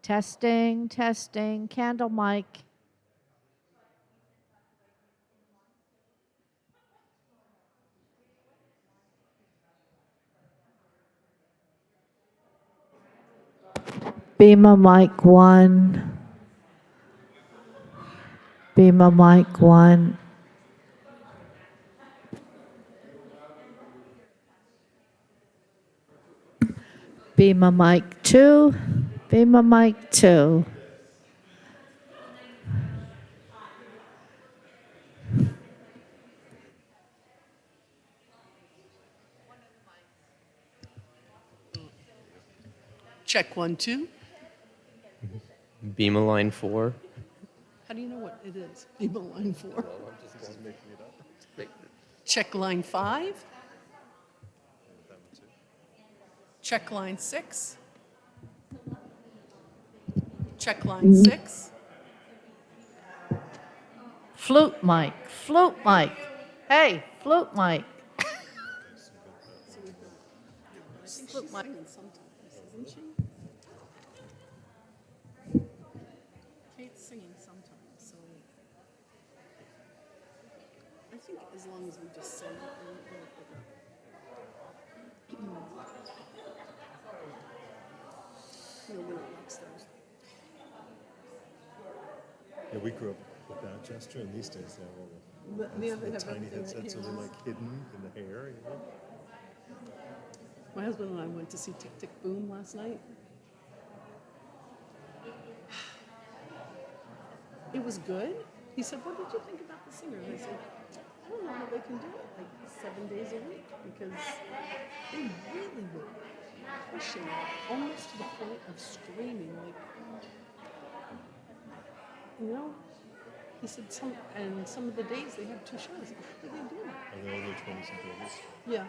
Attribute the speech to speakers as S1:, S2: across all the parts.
S1: Testing, testing, candle mic. Beamer mic 1. Beamer mic 1. Beamer mic 2. Beamer mic 2.
S2: Check 1, 2.
S3: Beam line 4.
S2: How do you know what it is? Beam line 4. Check line 5. Check line 6. Check line 6.
S1: Flute mic, flute mic. Hey, flute mic.
S2: She's singing sometimes, isn't she? Kate's singing sometimes, so I think as long as we just sing it, we'll pick up. We're not upstairs.
S4: Yeah, we grew up with that gesture, and these days they have all
S2: They have
S4: the tiny
S2: everything that
S4: headsets, so they're
S2: cameras.
S4: like hidden in the hair, you know?
S2: My husband and I went to see Tick Tick Boom last night. It was good. He said, "What did you think about the singers?" I said, "I don't know how they can do it like 7 days a week because they really were pushing it almost to the point of screaming. Like, you know." He said some of the days they have 2 shows. How do they do that?
S4: Are they all their 20s and 30s?
S2: Yeah.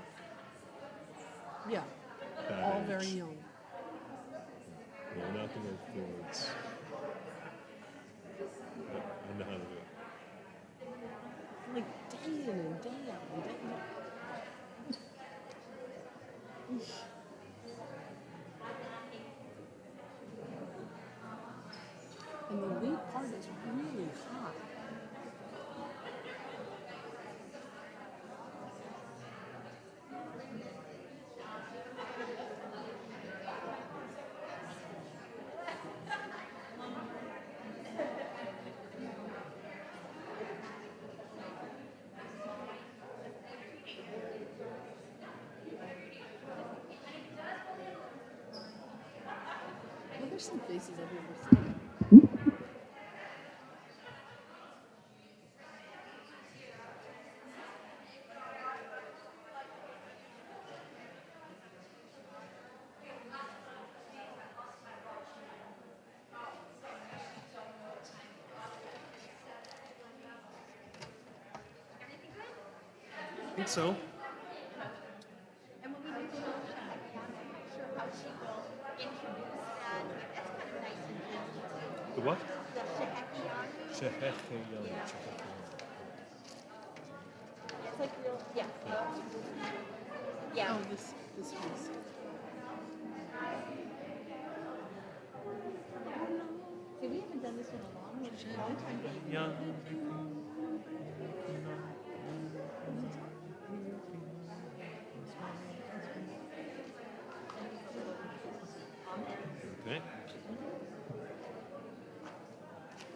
S2: Yeah.
S4: That
S2: All
S4: age.
S2: very young.
S4: Yeah, we're not going to forwards. I know how to do it.
S2: Like day in and day out and day out. And the lead part is really hot. Well, there's some faces I've never seen.
S4: I think so.
S5: And when we do the workshop, I'm not sure how she will introduce that. That's kind of nice and easy.
S4: The what?
S5: The shehekion.
S4: Shehechion.
S5: It's like real, yeah. Yeah.
S2: Oh, this piece.
S5: See, we haven't done this in a long time, baby.
S4: Yeah. Okay.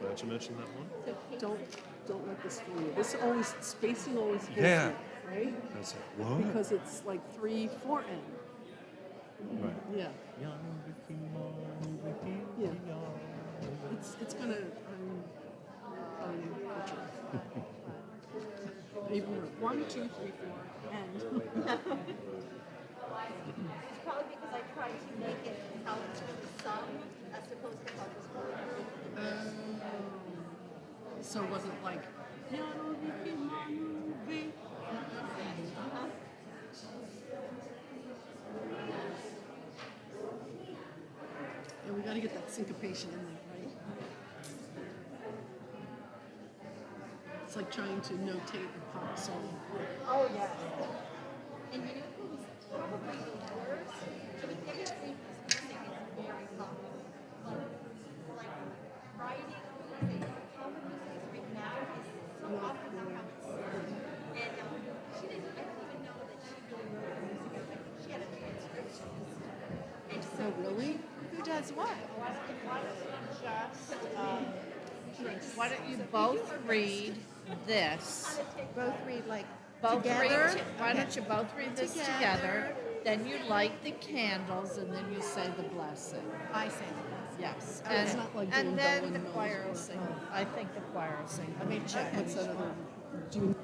S4: Glad you mentioned that one.
S2: Don't let this fool you. This always spacing always fools
S4: Yeah.
S2: you, right?
S4: That's it. What?
S2: Because it's like 3, 4 N.
S4: Right.
S2: Yeah. Yeah. It's gonna butcher. Even 1, 2, 3, 4, and
S5: It's probably because I tried to make it count for the sum as opposed to how this works.
S2: so it wasn't like yeah, we gotta get that syncopation in there, right? It's like trying to notate a pop song.
S5: Oh, yes. And you know who's probably the worst? So we figured 3 piece music is very popular.
S2: Really?
S3: Who does what? Why don't you both read this?
S5: Both read like
S3: Both
S5: together.
S3: read. Why don't you both read this together? Then you light the candles, and then you say the blessing.
S5: I say.
S3: Yes,
S2: It's not like doing
S3: and then
S2: Bowen
S3: the
S2: Mills
S3: choir will
S2: or-
S3: sing. I think the choir will sing. Let me check.
S2: What's that other? Do you,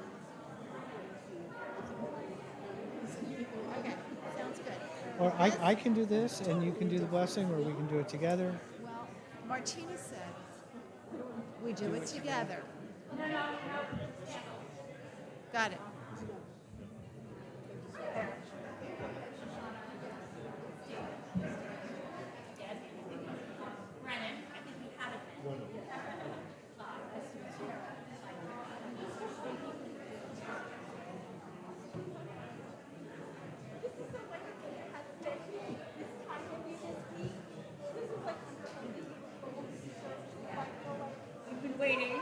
S5: Okay, sounds good.
S6: Or I can do this and you can do the blessing, or we can do it together.
S5: Well, Martina said we do it together. Got it.
S7: We've been waiting.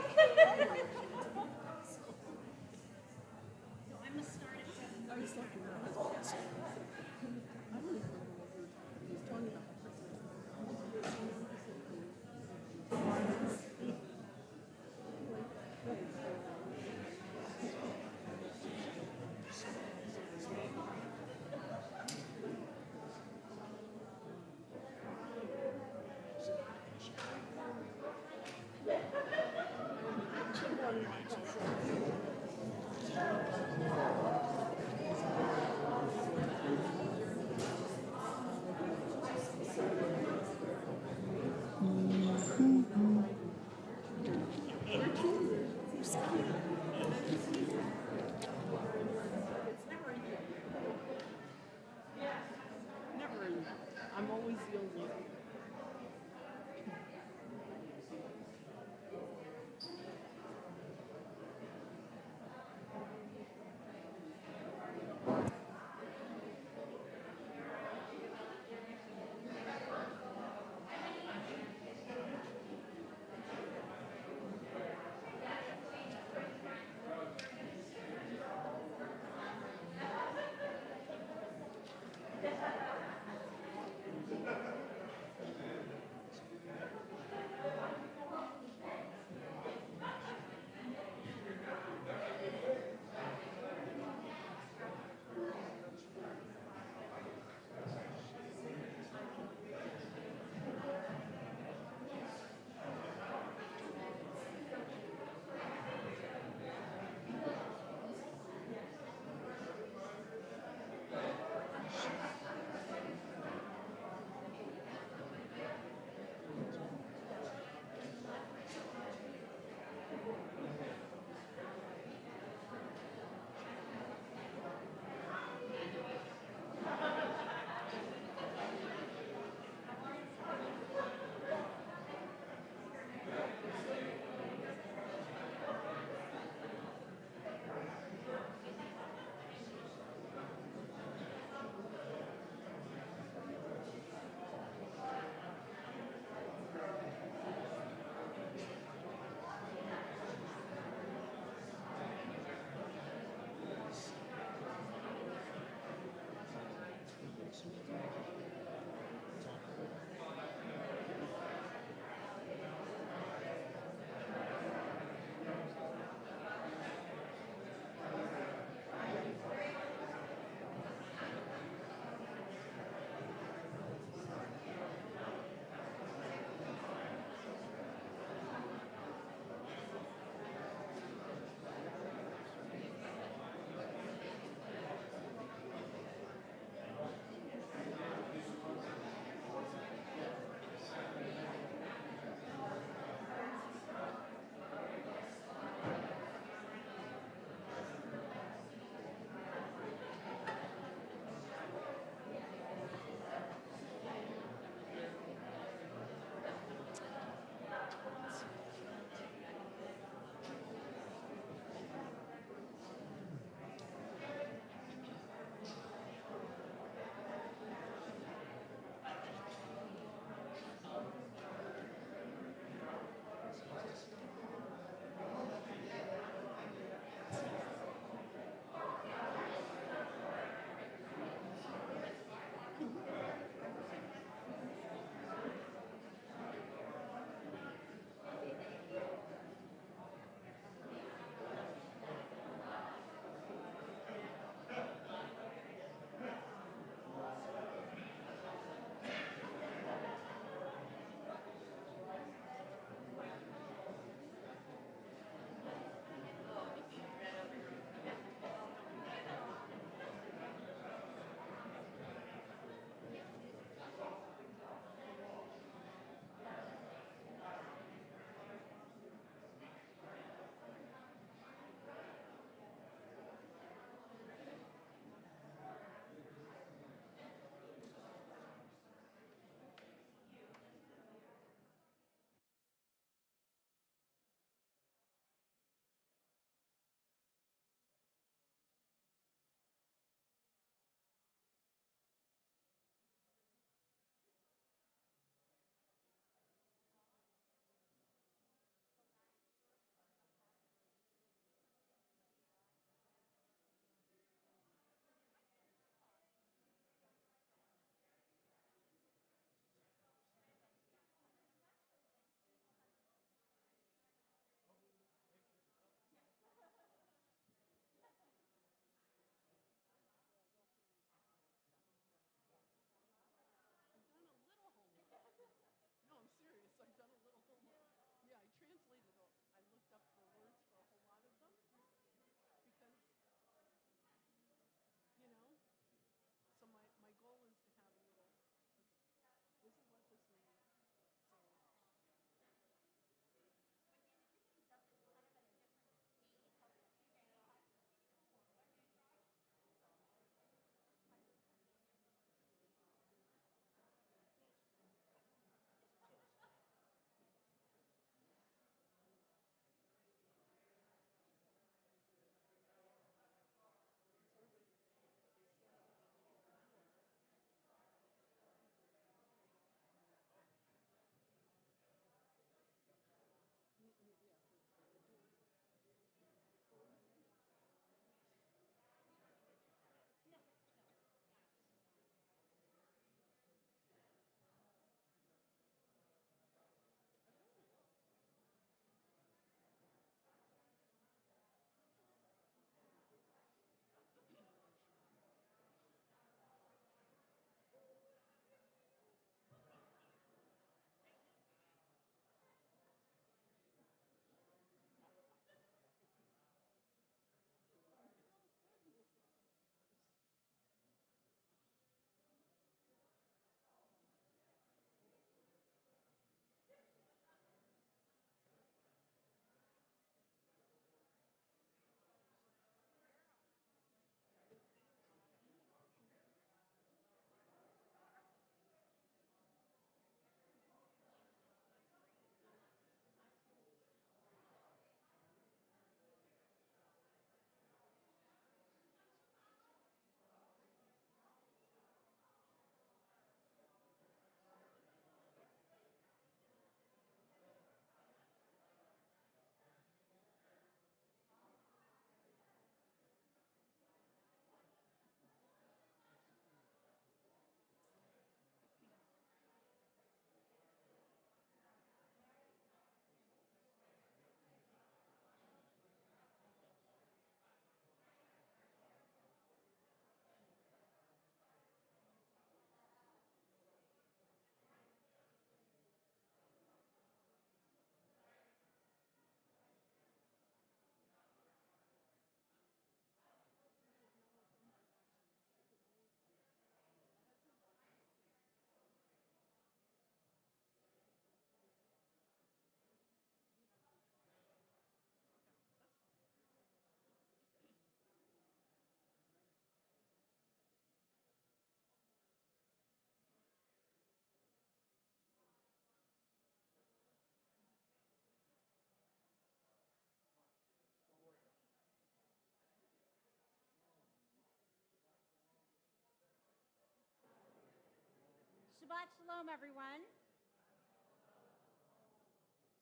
S7: Shabbat Shalom, everyone.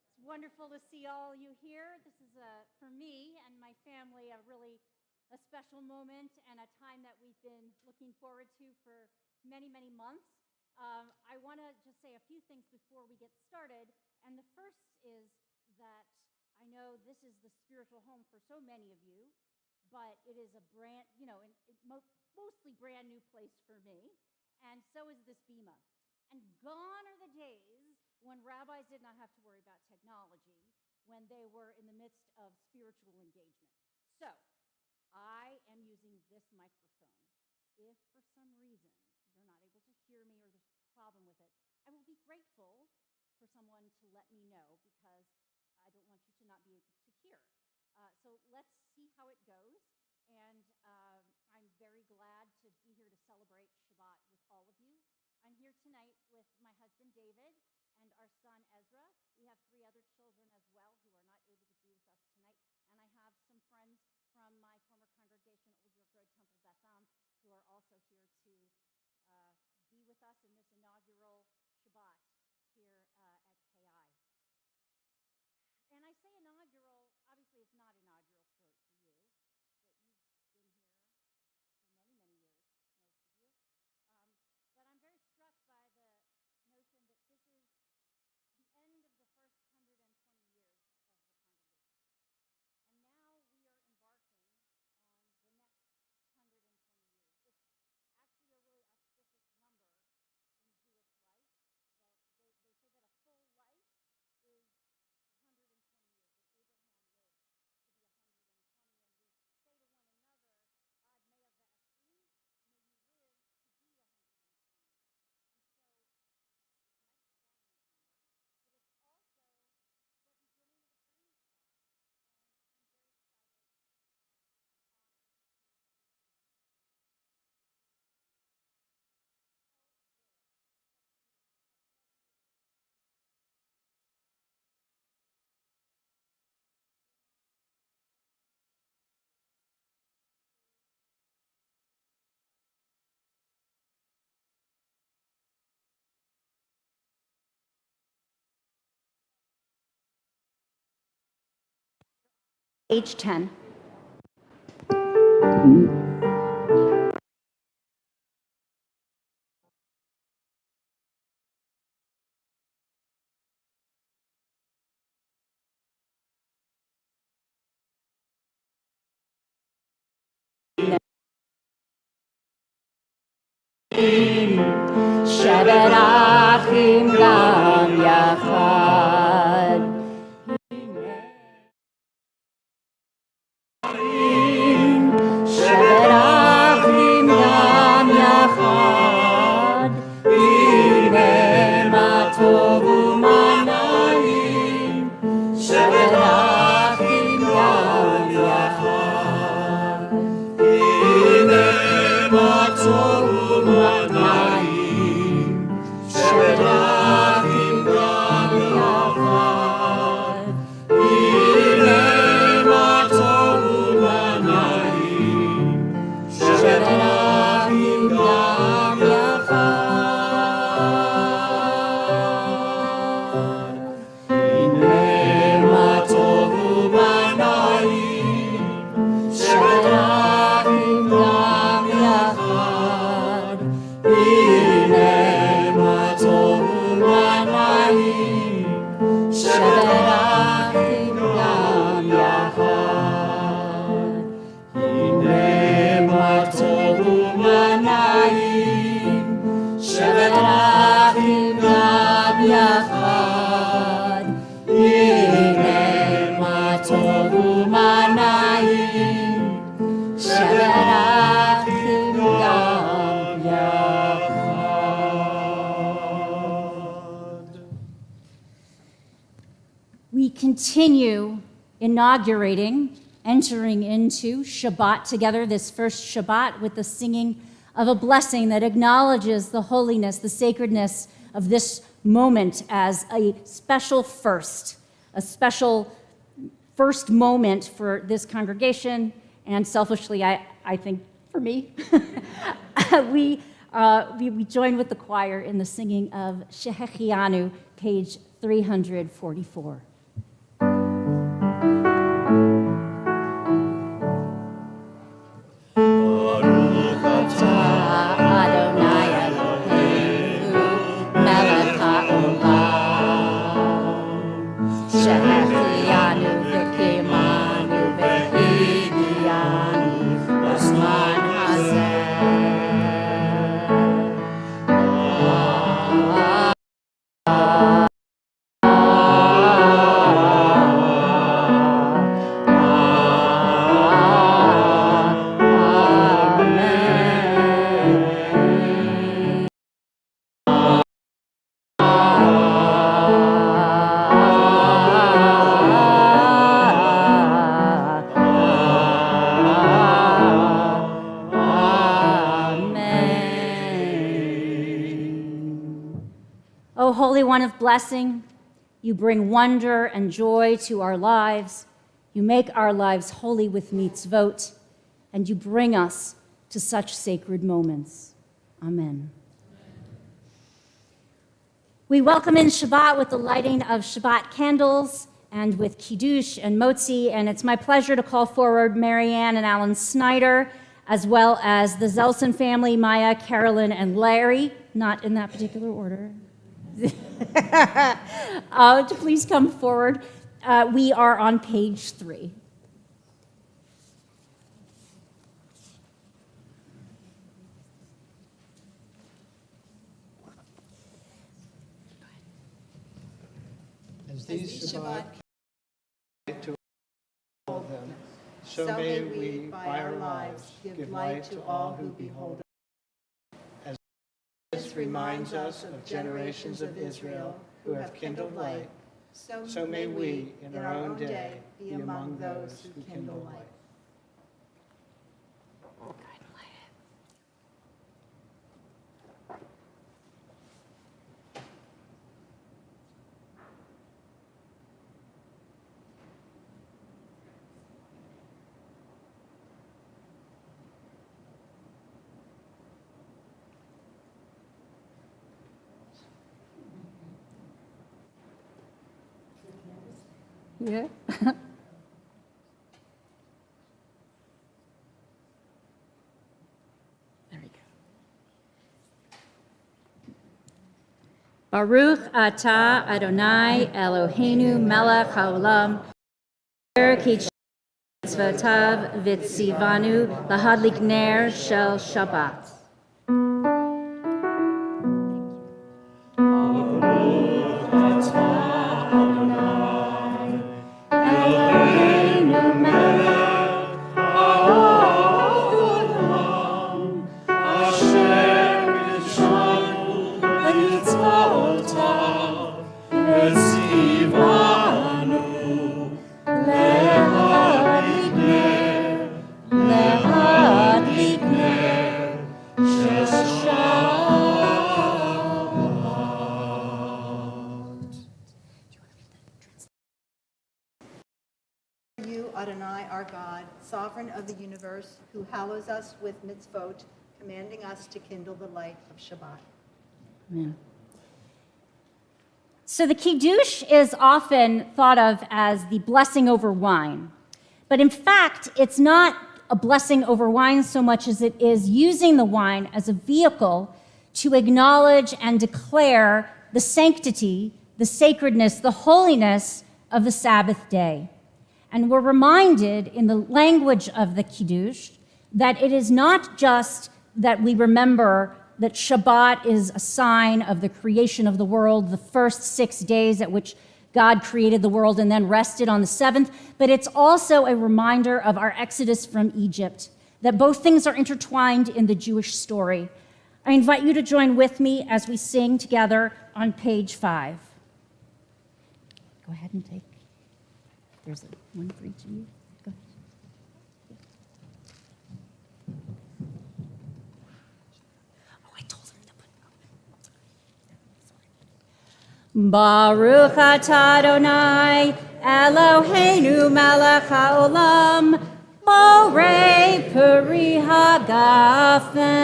S7: It's wonderful to see all you here. This is, for me and my family, a special moment and a time that we've been looking forward to for many, many months. I want to just say a few things before we get started. And the first is that I know this is the spiritual home for so many of you, but it is a brand, mostly brand new place for me. And so is this Bema. And gone are the days when rabbis did not have to worry about technology, when they were in the midst of spiritual engagement. So, I am using this microphone. If for some reason you're not able to hear me or there's a problem with it, I will be grateful for someone to let me know, because I don't want you to not be able to hear. So let's see how it goes. And I'm very glad to be here to celebrate Shabbat with all of you. I'm here tonight with my husband, David, and our son, Ezra. We have 3 other children as well who are not able to be with us tonight. And I have some friends from my former congregation, Old York Road Temple Beth Am, who are also here to be with us in this inaugural Shabbat here at KI. And I say inaugural, obviously it's not inaugural for you, that you've been here for many, many years, most of you. But I'm very struck by the notion that this is the end of the first 120 years of the congregation. And now we are embarking on the next 120 years. It's actually a really auspicious number in Jewish life, that they say that a full life is 120 years, that Abraham lived to be 120, and we say to one another, Ad mea ve'esrim, may you live to be 120. And so it might be a round number, but it's also the beginning of a journey together. And I'm very excited and honored to have been here with you and understand how good, how beautiful, how pleasant it is to be here in the presence of God, meeting together. To begin by ushering in our service through the singing of Page 10. שבת אחים גם יחד. שבת אחים גם יחד. הנה מה טוב ומה נעים. שבת אחים גם יחד. הנה מה טוב ומה נעים. שבת אחים גם יחד. הנה מה טוב ומה נעים. שבת אחים גם יחד. הנה מה טוב ומה נעים. שבת אחים גם יחד. הנה מה טוב ומה נעים. שבת אחים גם יחד. הנה מה טוב ומה נעים. שבת אחים גם יחד. הנה מה טוב ומה נעים. שבת אחים גם יחד. We continue entering into Shabbat together, this first Shabbat, with the singing of a blessing that acknowledges the holiness, the sacredness of this moment as a special first moment for this congregation, and selfishly, I think for me. We we join with the choir in the singing of Shehechianu, page 344. O Holy One of blessing, you bring wonder and joy to our lives. You make our lives holy with mitzvot, and you bring us to such sacred moments. Amen. We welcome in Shabbat with the lighting of Shabbat candles and with Kiddush and Motzi, and it's my pleasure to call forward Marianne and Alan Snyder, as well as the Zelson family, Maya, Carolyn, and Larry, not in that particular order. To please come forward. We are on page 3.
S6: As these Shabbat to all them, so may we, by our lives, give light to all who behold us. As this reminds us of generations of Israel who have kindled light, so may we, in our own day, be among those who kindle light.
S7: Yeah. There we go. Baruch atah Adonai Eloheinu melech haolam ki tzvotav v'tzivanu lahadlik ner shel Shabbat.
S5: Adonai, our God, sovereign of the universe, who hallows us with mitzvot, commanding us to kindle the light of Shabbat.
S7: Amen. So the Kiddush is often thought of as the blessing over wine. But in fact, it's not a blessing over wine so much as it is using the wine as a vehicle to acknowledge and declare the sanctity, the sacredness, the holiness of the Sabbath day. And we're reminded in the language of the Kiddush that it is not just that we remember that Shabbat is a sign of the creation of the world, the first 6 days at which God created the world and then rested on the seventh, but it's also a reminder of our exodus from Egypt, that both things are intertwined in the Jewish story. I invite you to join with me as we sing together on page 5. Go ahead and take. There's one for each of you. Go ahead. Oh, I told her to put. Baruch atah Adonai Eloheinu melech haolam borei peri hagafen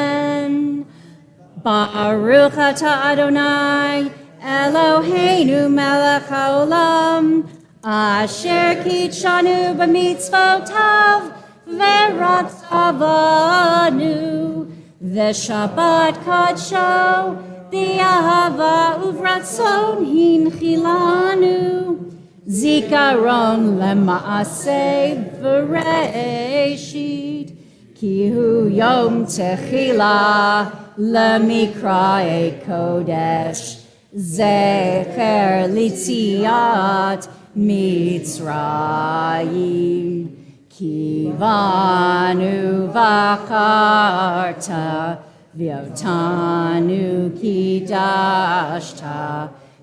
S7: Baruch atah Adonai, Eloheinu melech haolam, asher kitshanu b'mitzvotav, v'ratzavanu, v'shabbat kadsho, b'ahava uvratzon hinchilanu, zikaron lema'aseh v'reishit, ki hu yom techila lemikrae kodesh, zecher litziat Mitzrayim, ki vanu vacharta, v'otanu kidashta,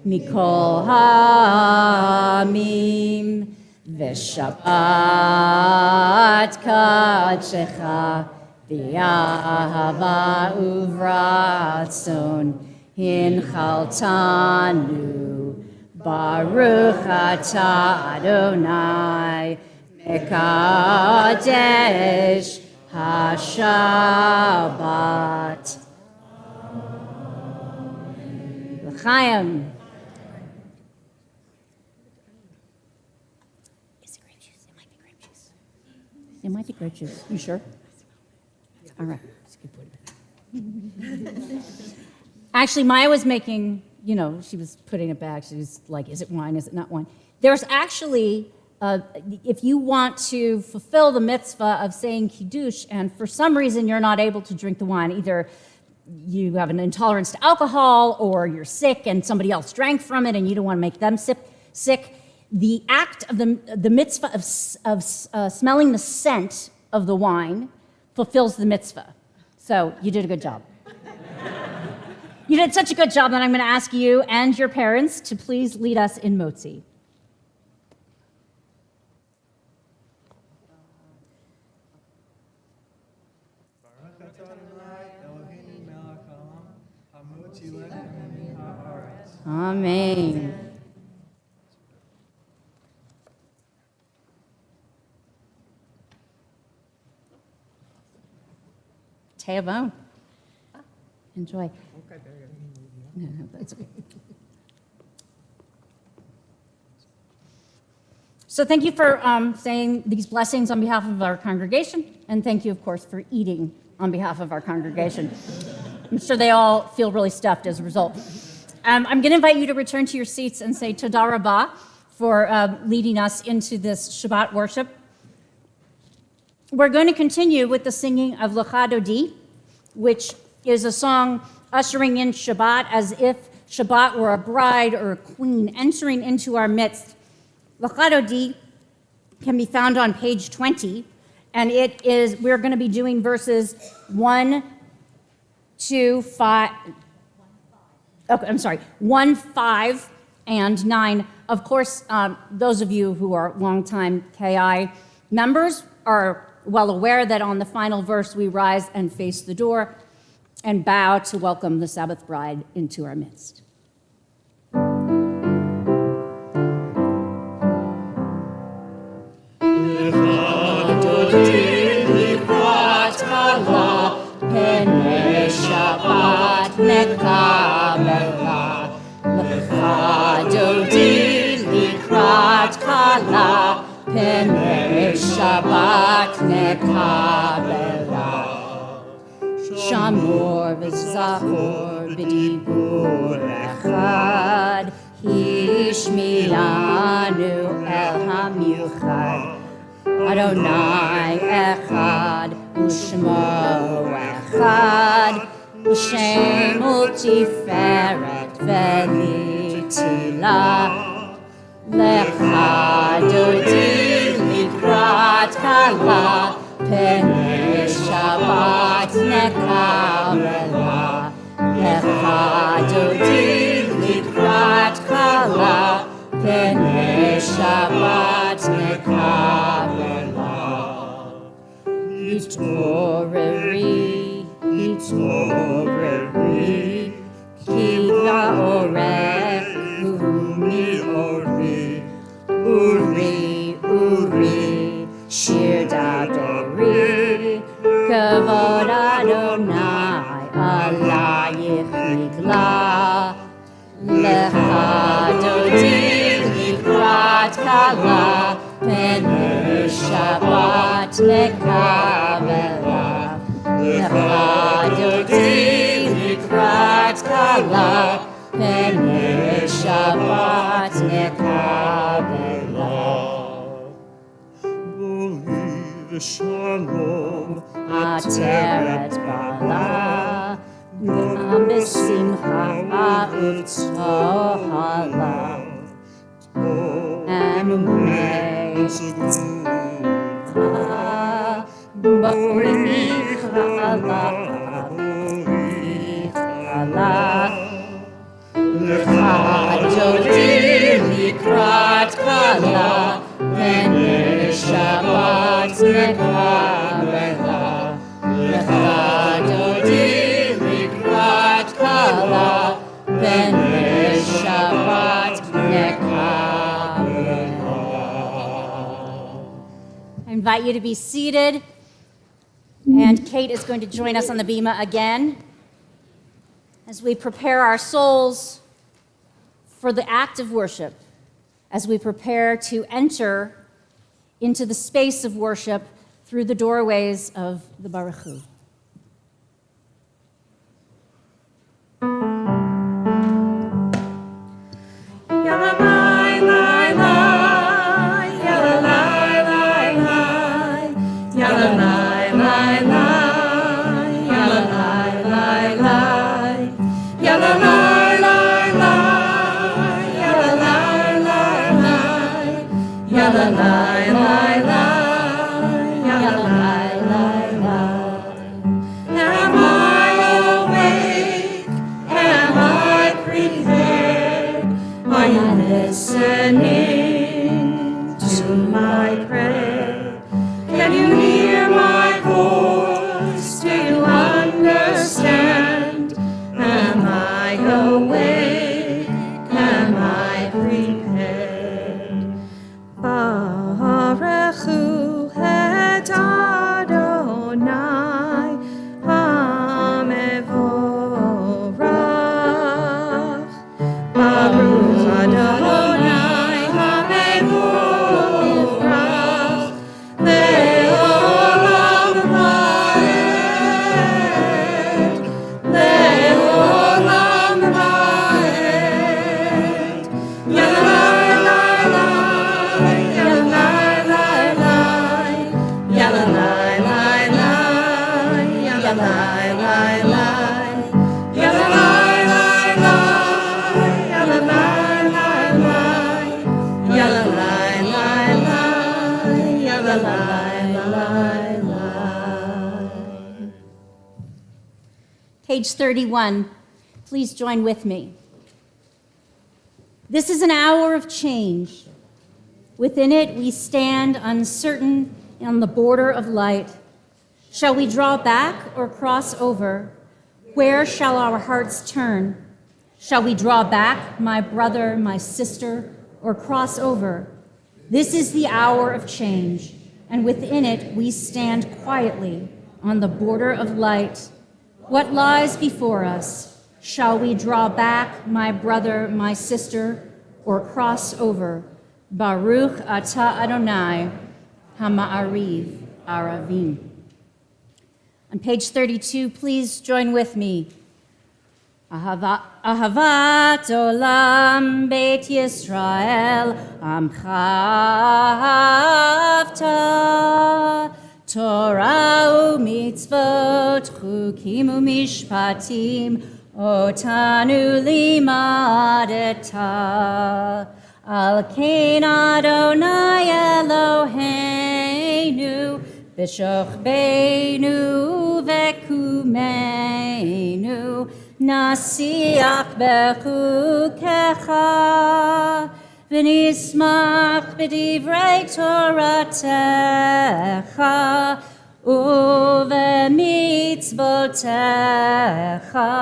S7: mikol ha'amim, v'shabbat kadshecha, v'ahava uvratzon hinchaltanu, baruch atah Adonai mekadesh hashabbat. L'chaim. Is it grape juice? It might be grape juice. It might be grape juice. You sure? All right. Actually, Maya was making, she was putting it back. She was like, is it wine? Is it not wine? There's actually, if you want to fulfill the mitzvah of saying Kiddush, and for some reason you're not able to drink the wine, either you have an intolerance to alcohol or you're sick and somebody else drank from it and you don't want to make them sick, the act of the mitzvah of smelling the scent of the wine fulfills the mitzvah. So you did a good job. You did such a good job that I'm going to ask you and your parents to please lead us in Motzi. Amen. Teavon. Enjoy. No, it's okay. So thank you for saying these blessings on behalf of our congregation, and thank you, of course, for eating on behalf of our congregation. I'm sure they all feel really stuffed as a result. I'm going to invite you to return to your seats and say Toda Rabbah for leading us into this Shabbat worship. We're going to continue with the singing of Lecha Dodi, which is a song ushering in Shabbat as if Shabbat were a bride or a queen entering into our midst. Lecha Dodi can be found on page 20, and we're going to be doing verses 1, 2, 5, okay, I'm sorry, 1, 5, and 9. Of course, those of you who are longtime KI members are well aware that on the final verse we rise and face the door and bow to welcome the Sabbath bride into our midst. Shamor v'zachor b'dibur echad, hishmianu el hamiuchad. Adonai echad, u'shmo echad, u'shem u'tiferet v'litila. Lecha dodi likrat kala, Penei Shabbat nekabela, Lecha Dodi likrat kala, Penei Shabbat nekabela. Yitoreri, ki va'orech umi ori, uri, shir dadori, kavod Adonai alayim. Lecha dodi likrat kala, penu Shabbat mekabela. Lecha dodi likrat kala, penu Shabbat mekabela.
S4: Believe shalom
S7: Ateret bala, besimcha u'tzohala, emunei borich hala, lecha dodi likrat kala, pnei Shabbat mekabela. Lecha dodi likrat kala, pnei Shabbat mekabela. I invite you to be seated, and Kate is going to join us on the bima again as we prepare our souls for the act of worship, as we prepare to enter into the space of worship through the doorways of the Baruch Hu. Listening to my prayer. Can you hear my voice? Do you understand? Am I awake? Am I prepared? Baruch Hu et Adonai HaMevorach. Baruch Adonai HaMevorach Le'olam Va'ed, Le'olam Va'ed. Yalalai, yalalai, yalalai, yalalai, Page 31, please join with me. This is an hour of change. Within it, we stand uncertain on the border of light. Shall we draw back or cross over? Where shall our hearts turn? Shall we draw back, my brother, my sister, or cross over? This is the hour of change, and within it, we stand quietly on the border of light. What lies before us? Shall we draw back, my brother, my sister, or cross over? Baruch atah Adonai, Hama'ariv Aravim. On page 32, please join with me. Ahavat olam Beit Yisrael, Amcha ahavta. Torah u'mitzvot, chukim u'mishpatim, otanu limadeta. Al kein Adonai Eloheinu, b'shochbeinu v'kumeinu, nasiach bechukecha, v'nismach b'divrei Toratecha, u'v'mitzvotecha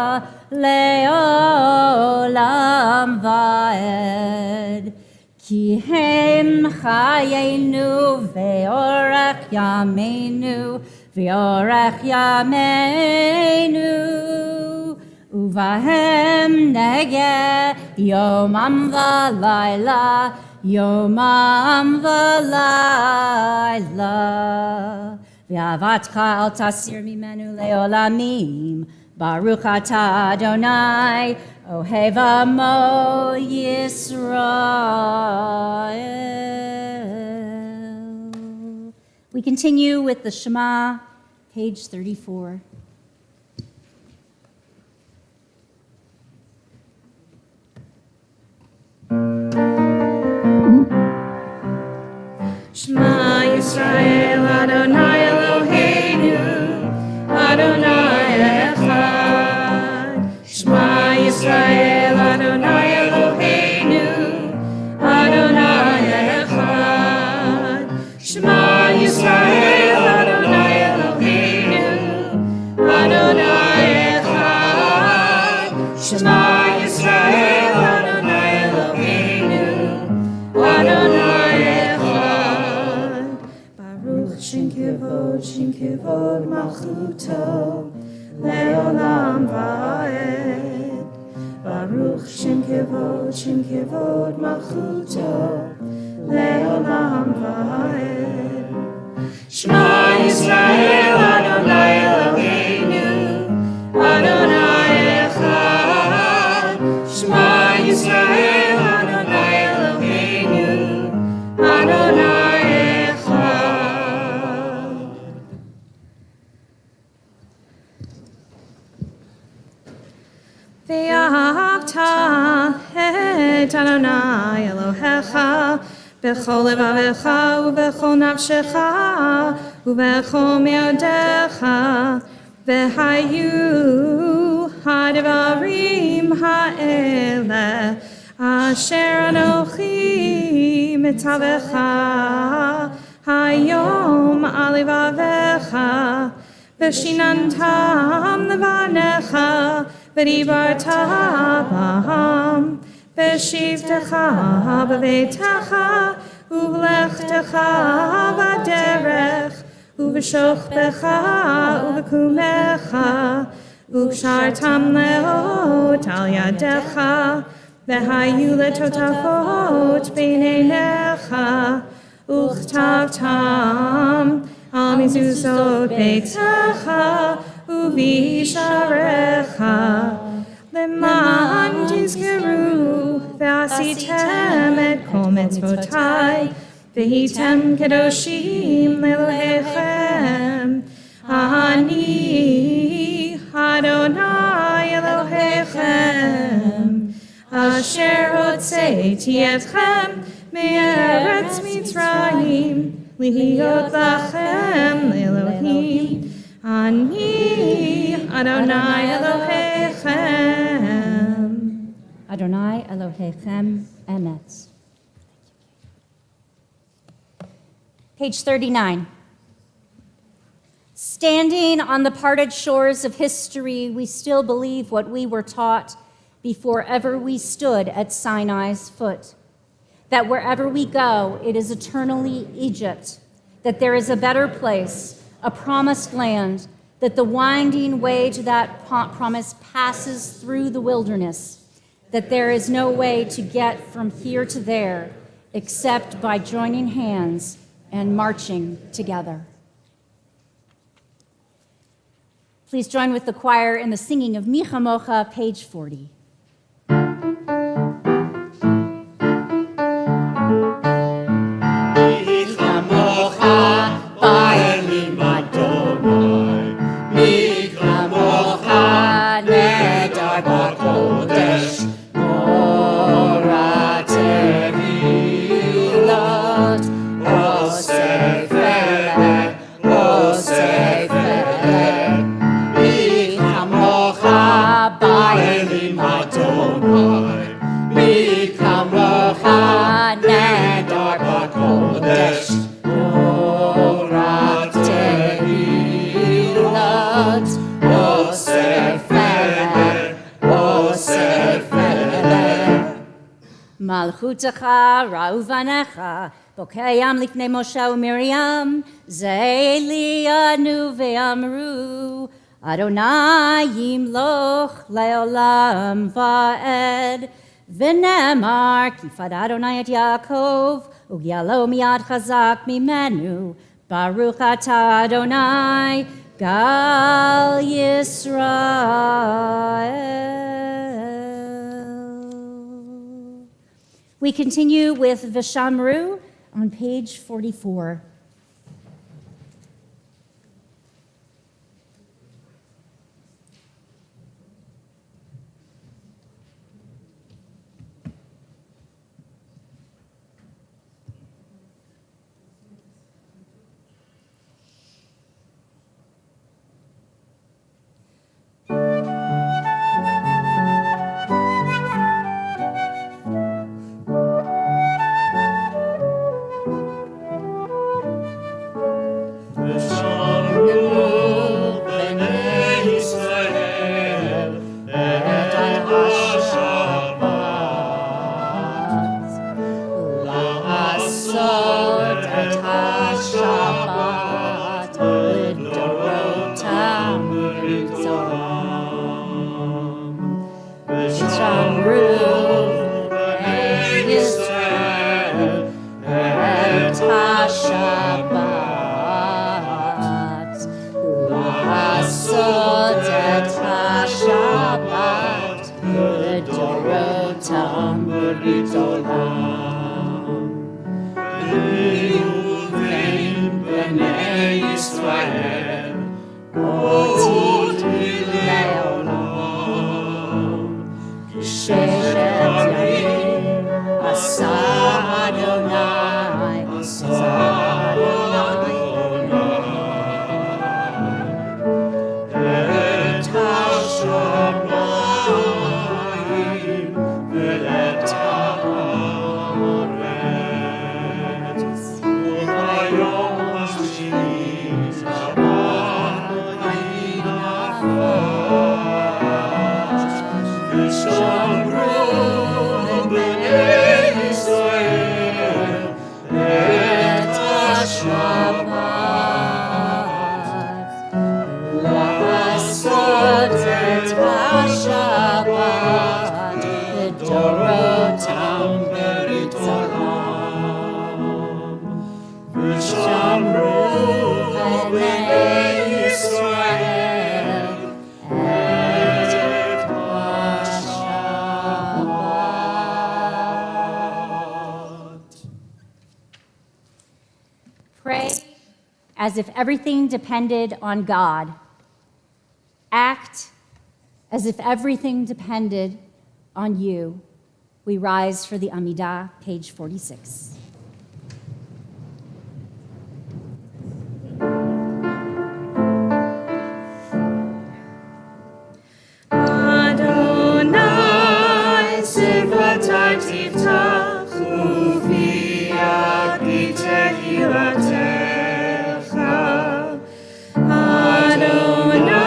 S7: le'olam va'ed. Ki hem chayenu ve'orach yameinu, ve'orach yameinu, ובהם נגה יומם ולילה, יומם ולילה. ואהבתך אל תסיר ממנו לעולמים, ברוך אתה אדוני, אוהב עמו Yisrael. We continue with the Shema, page 34. Shema Yisrael Adonai Eloheinu Adonai Echad. Shema Yisrael Adonai Eloheinu Adonai Echad. Shema Yisrael Adonai Eloheinu Adonai Echad. Shema Yisrael Adonai Eloheinu Adonai Echad. Baruch Shem Kivod Malchuto Leolam Va'ed. Baruch Shem Kivod Malchuto Leolam Va'ed. Shema Yisrael Adonai Eloheinu Adonai Echad. Shema Yisrael Adonai Eloheinu Adonai Echad. Ve'ahavta et Adonai Elohecha b'chol levavecha u'b'chol nafshecha u'b'chol me'odecha v'hayu ha'devarim ha'ele asher anochi mitzavecha hayom al levavecha v'shinantam levanecha v'dibarta b'ham v'shivtecha b'veitecha u'v'lechtecha b'derech u'v'shochbecha u'v'kumecha u'kshartam leot al yadecha v'hayu letotafot b'neinecha u'chtavtam al mizuzot beitecha u'visharecha למען תזכרו ועשיתם את כל מצוותיי והייתם קדושים לאלוהיכם. אני אדוני אלוהיכם אשר הוצאתי אתכם מארץ מצרים להיות לכם לאלוהים. אני אדוני אלוהיכם. Adonai Elohechem Emet. Page 39. Standing on the parted shores of history, we still believe what we were taught before ever we stood at Sinai's foot. That wherever we go, it is eternally Egypt. That there is a better place, a promised land, that the winding way to that promise passes through the wilderness, that there is no way to get from here to there except by joining hands and marching together. Please join with the choir in the singing of Mi Chamocha, page 40. Malchutecha ra'uvanecha bokeyam lifnei Moshe u'Miriam ze'elianu ve'amru Adonai yimloch leolam va'ed. V'nemar kifad Adonai et Yaakov, u'gyalo miyad chazak mimenu. Baruch atah Adonai, gal Yisrael. We continue with Vishamru on page 44. Pray as if everything depended on God. Act as if everything depended on you. We rise for the Amidah, page 46.
S8: Adonai, Sivatai Tiftach, Ufi Agi Tehilatecha. Adonai,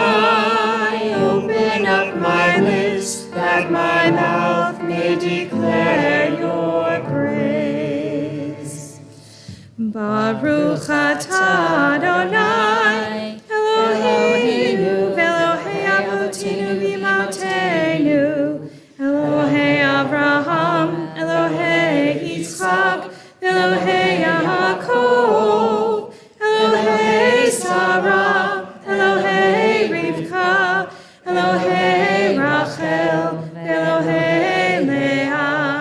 S8: open up my lips, that my mouth may declare your praise. Baruch atah Adonai, Eloheinu, Elohei Avotenu v'Imateinu, Elohei Avraham, Elohei Yitzchak, Elohei Yaakov, Elohei Sarah, Elohei Rivka, Elohei Rachel, Elohei Leah,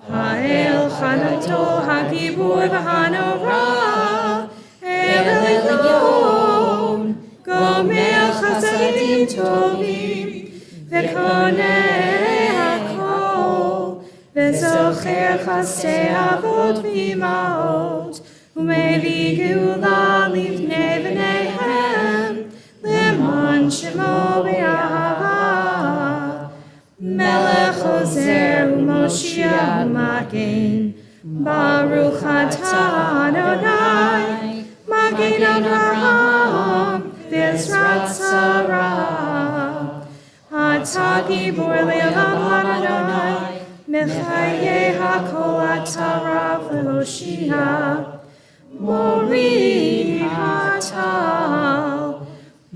S8: Ha'el Chanato Hagibur v'Hanorah, El Elyon, Gomer Chasadim Tovim, V'Konei Hakol, V'Zocher Chasdei Avot v'Imaot, U'Mevi Geula Livnei V'neihem, Le'man Shemo B'Yahava, Melech Ozer U'Moshiach U'Magen, Baruch atah Adonai, Magen Avraham, V'Ezrat Sarah. Atah Gibor Le'olam Adonai, Mechayeh HaKol atah Rav Le'Hoshia, Mori atah,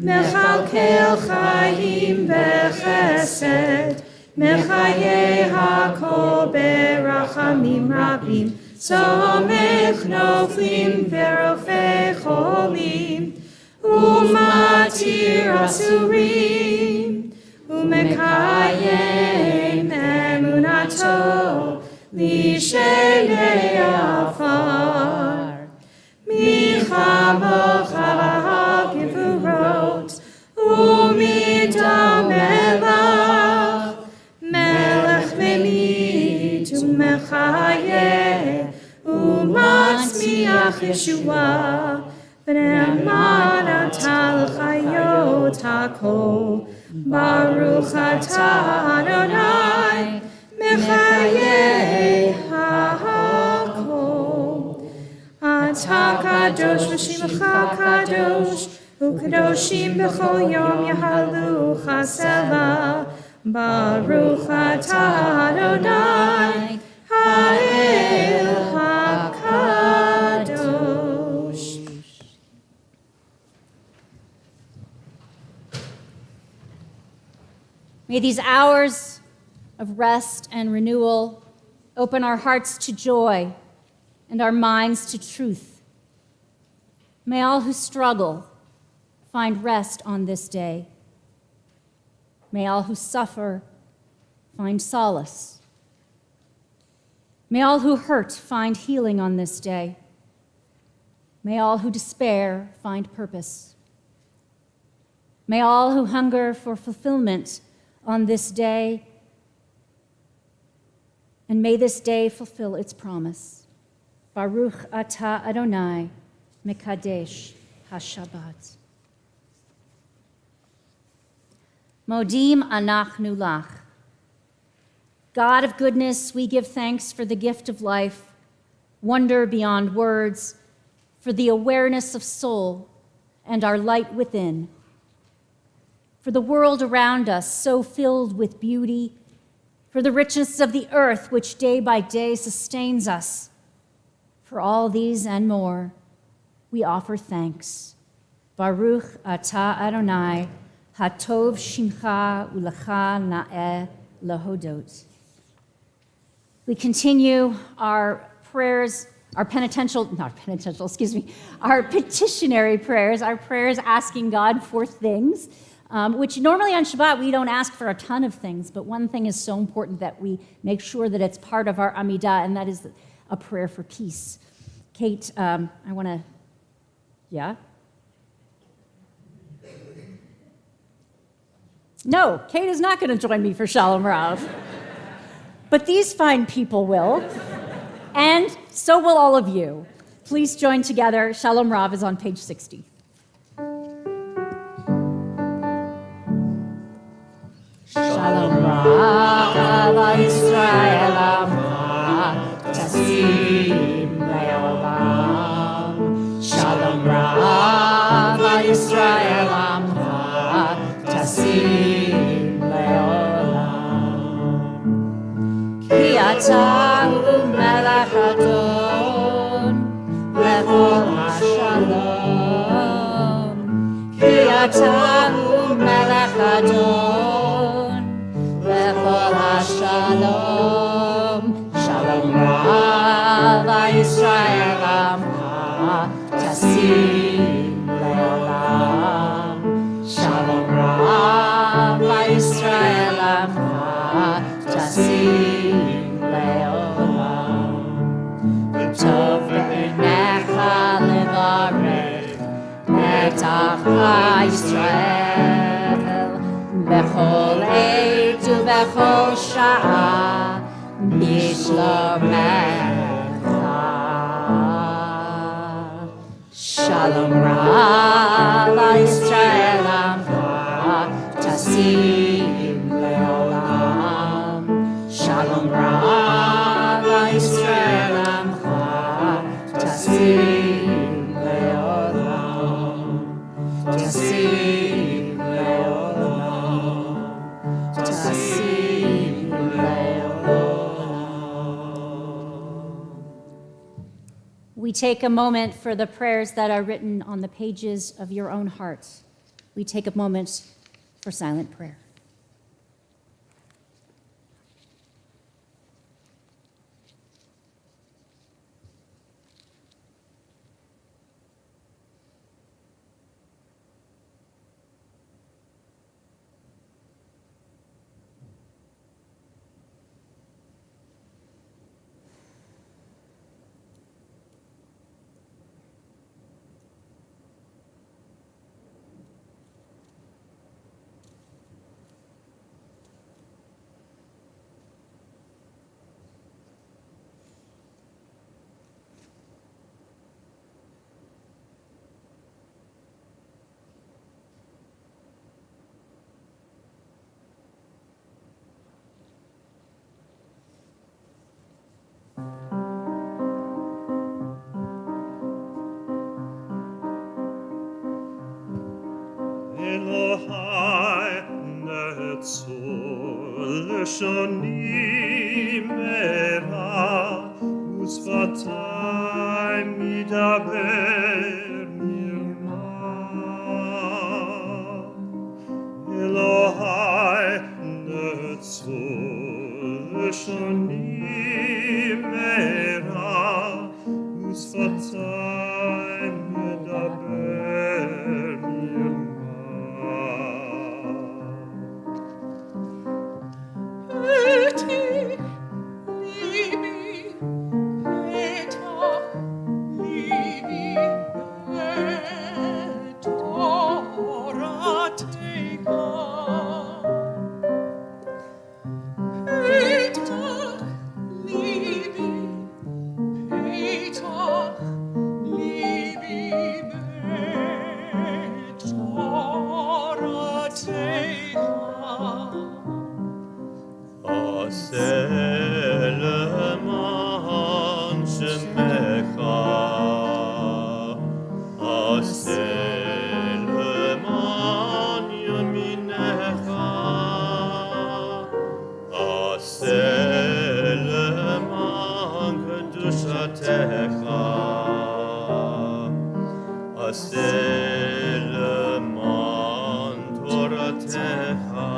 S8: מכלכל חיים בחסד, מחיי הכל ברחמים רבים, סומך נופלים ורופא חולים, ומתיר אסורים, ומקיים אמונתו לשני עפר. מי כמוך גבורות ומידו מלך, מלך ממית ומחיה ומצמיח ישועה, ונאמן אתה לחיות הכל. ברוך אתה אדוני מחיי הכל. אתה קדוש ושמך קדוש, וקדושים בכל יום יהללוך סלה. ברוך אתה אדוני האל הקדוש.
S7: May these hours of rest and renewal open our hearts to joy and our minds to truth. May all who struggle find rest on this day. May all who suffer find solace. May all who hurt find healing on this day. May all who despair find purpose. May all who hunger for fulfillment on this day, and may this day fulfill its promise. Baruch atah Adonai mekadesh hashabbat. Modim anachnu lach. God of goodness, we give thanks for the gift of life, wonder beyond words, for the awareness of soul and our light within, for the world around us so filled with beauty, for the richness of the earth which day by day sustains us. For all these and more, we offer thanks. Baruch atah Adonai, hatov shimcha ulecha na'eh lahodot. We continue our prayers, our petitionary prayers, our prayers asking God for things, which normally on Shabbat we don't ask for a ton of things, but one thing is so important that we make sure that it's part of our Amidah, and that is a prayer for peace. Kate, I want to, yeah? No, Kate is not going to join me for Shalom Rav. But these fine people will, and so will all of you. Please join together. Shalom Rav is on page 60. Shalom Rav Yisrael Amcha Tasim Le'olam. Shalom Rav Yisrael Amcha Tasim Le'olam. Ki Ata Hu Melech Adon Lechol HaShalom. Ki Ata Hu Melech Adon Lechol HaShalom. Shalom Rav Yisrael Amcha Tasim Le'olam. Shalom Rav Yisrael Amcha Tasim Le'olam. V'tov be'enecha levarech et Amcha Yisrael bechol עת ובכל שעה בשלומך. Shalom Rav Yisrael Amcha Tasim Le'olam. Shalom Rav Yisrael Amcha Tasim Le'olam. Tasim Le'olam. Tasim Le'olam. We take a moment for the prayers that are written on the pages of your own hearts. We we take a moment for silent prayer.
S9: Elohai netzor shonimera usvatai midaber mirma. Elohai netzor shonimera usvatai midaber mirma. Aseleman shemecha, Aseleman yaminecha, Aseleman kedushatecha, Aseleman toratecha.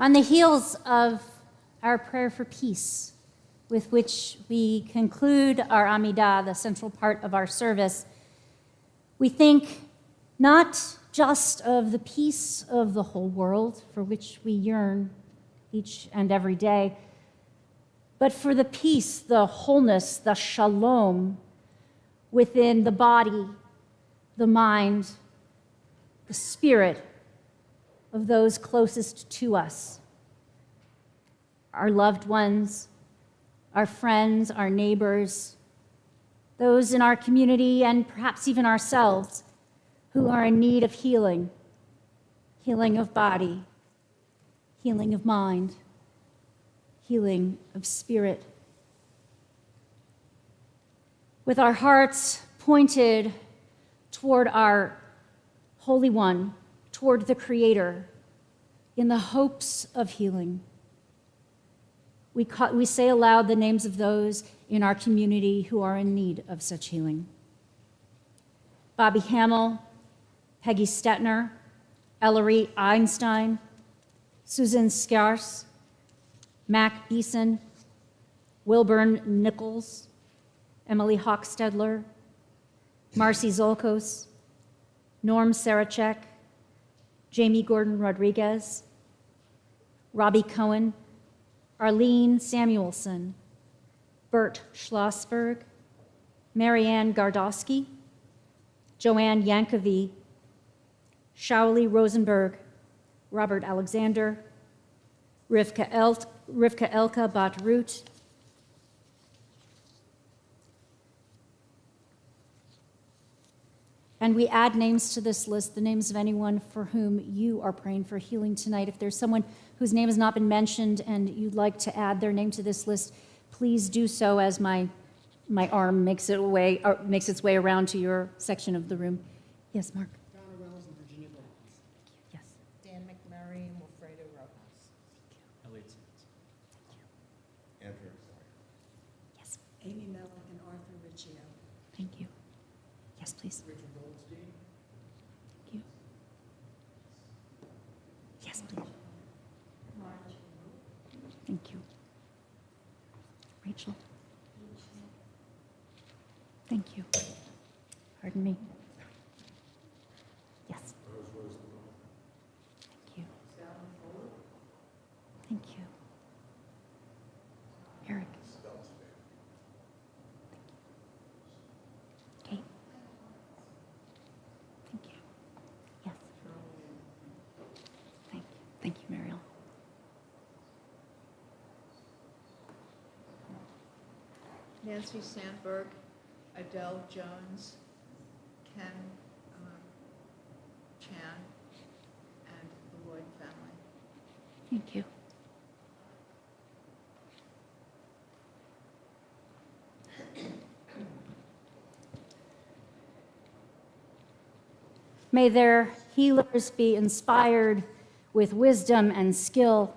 S7: On the heels of our prayer for peace, with which we conclude our Amidah, the central part of our service, we think not just of the peace of the whole world, for which we yearn each and every day, but for the peace, the wholeness, the shalom within the body, the mind, the spirit of those closest to us, our loved ones, our friends, our neighbors, those in our community, and perhaps even ourselves who are in need of healing, healing of body, healing of mind, healing of spirit. With our hearts pointed toward our Holy One, toward the Creator, in the hopes of healing, We say aloud the names of those in our community who are in need of such healing. Bobby Hamill, Peggy Stetner, Ellery Einstein, Susan Skars, Mac Beeson, Wilburn Nichols, Emily Hochstedler, Marcy Zolkos, Norm Sarachek, Jamie Gordon Rodriguez, Robbie Cohen, Arlene Samuelson, Bert Schlossberg, Marianne Gardowski, Joanne Yankovi, Shauli Rosenberg, Robert Alexander, Rivka Elka Bat-Root, and we add names to this list, the names of anyone for whom you are praying for healing tonight. If there's someone whose name has not been mentioned and you'd like to add their name to this list, please do so as my arm makes its way around to your section of the room. Yes, Mark.
S6: Donna Wells and Virginia Bowles.
S7: Yes.
S3: Dan McMurray and Wilfredo Rojas.
S4: Elliot Sands. Andrew.
S7: Yes.
S2: Amy Melick and Arthur Riccio.
S7: Thank you. Yes, please.
S6: Richard Goldstein.
S7: Thank you. Yes, please. Thank you. Rachel. Thank you. Pardon me. Yes. Thank you. Thank you. Eric. Kate. Thank you. Yes. Thank you. Thank you, Mariel.
S3: Nancy Sandberg, Adele Jones, Ken Chan, and the Lloyd family.
S7: Thank you. May their healers be inspired with wisdom and skill.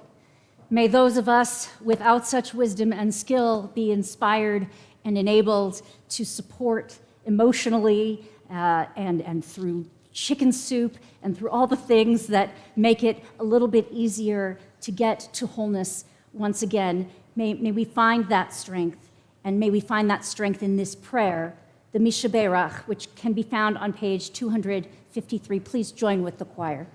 S7: May those of us without such wisdom and skill be inspired and enabled to support emotionally and through chicken soup and through all the things that make it a little bit easier to get to wholeness once again. May we find that strength, and may we find that strength in this prayer, the Mishaberach, which can be found on page 253. Please join with the choir.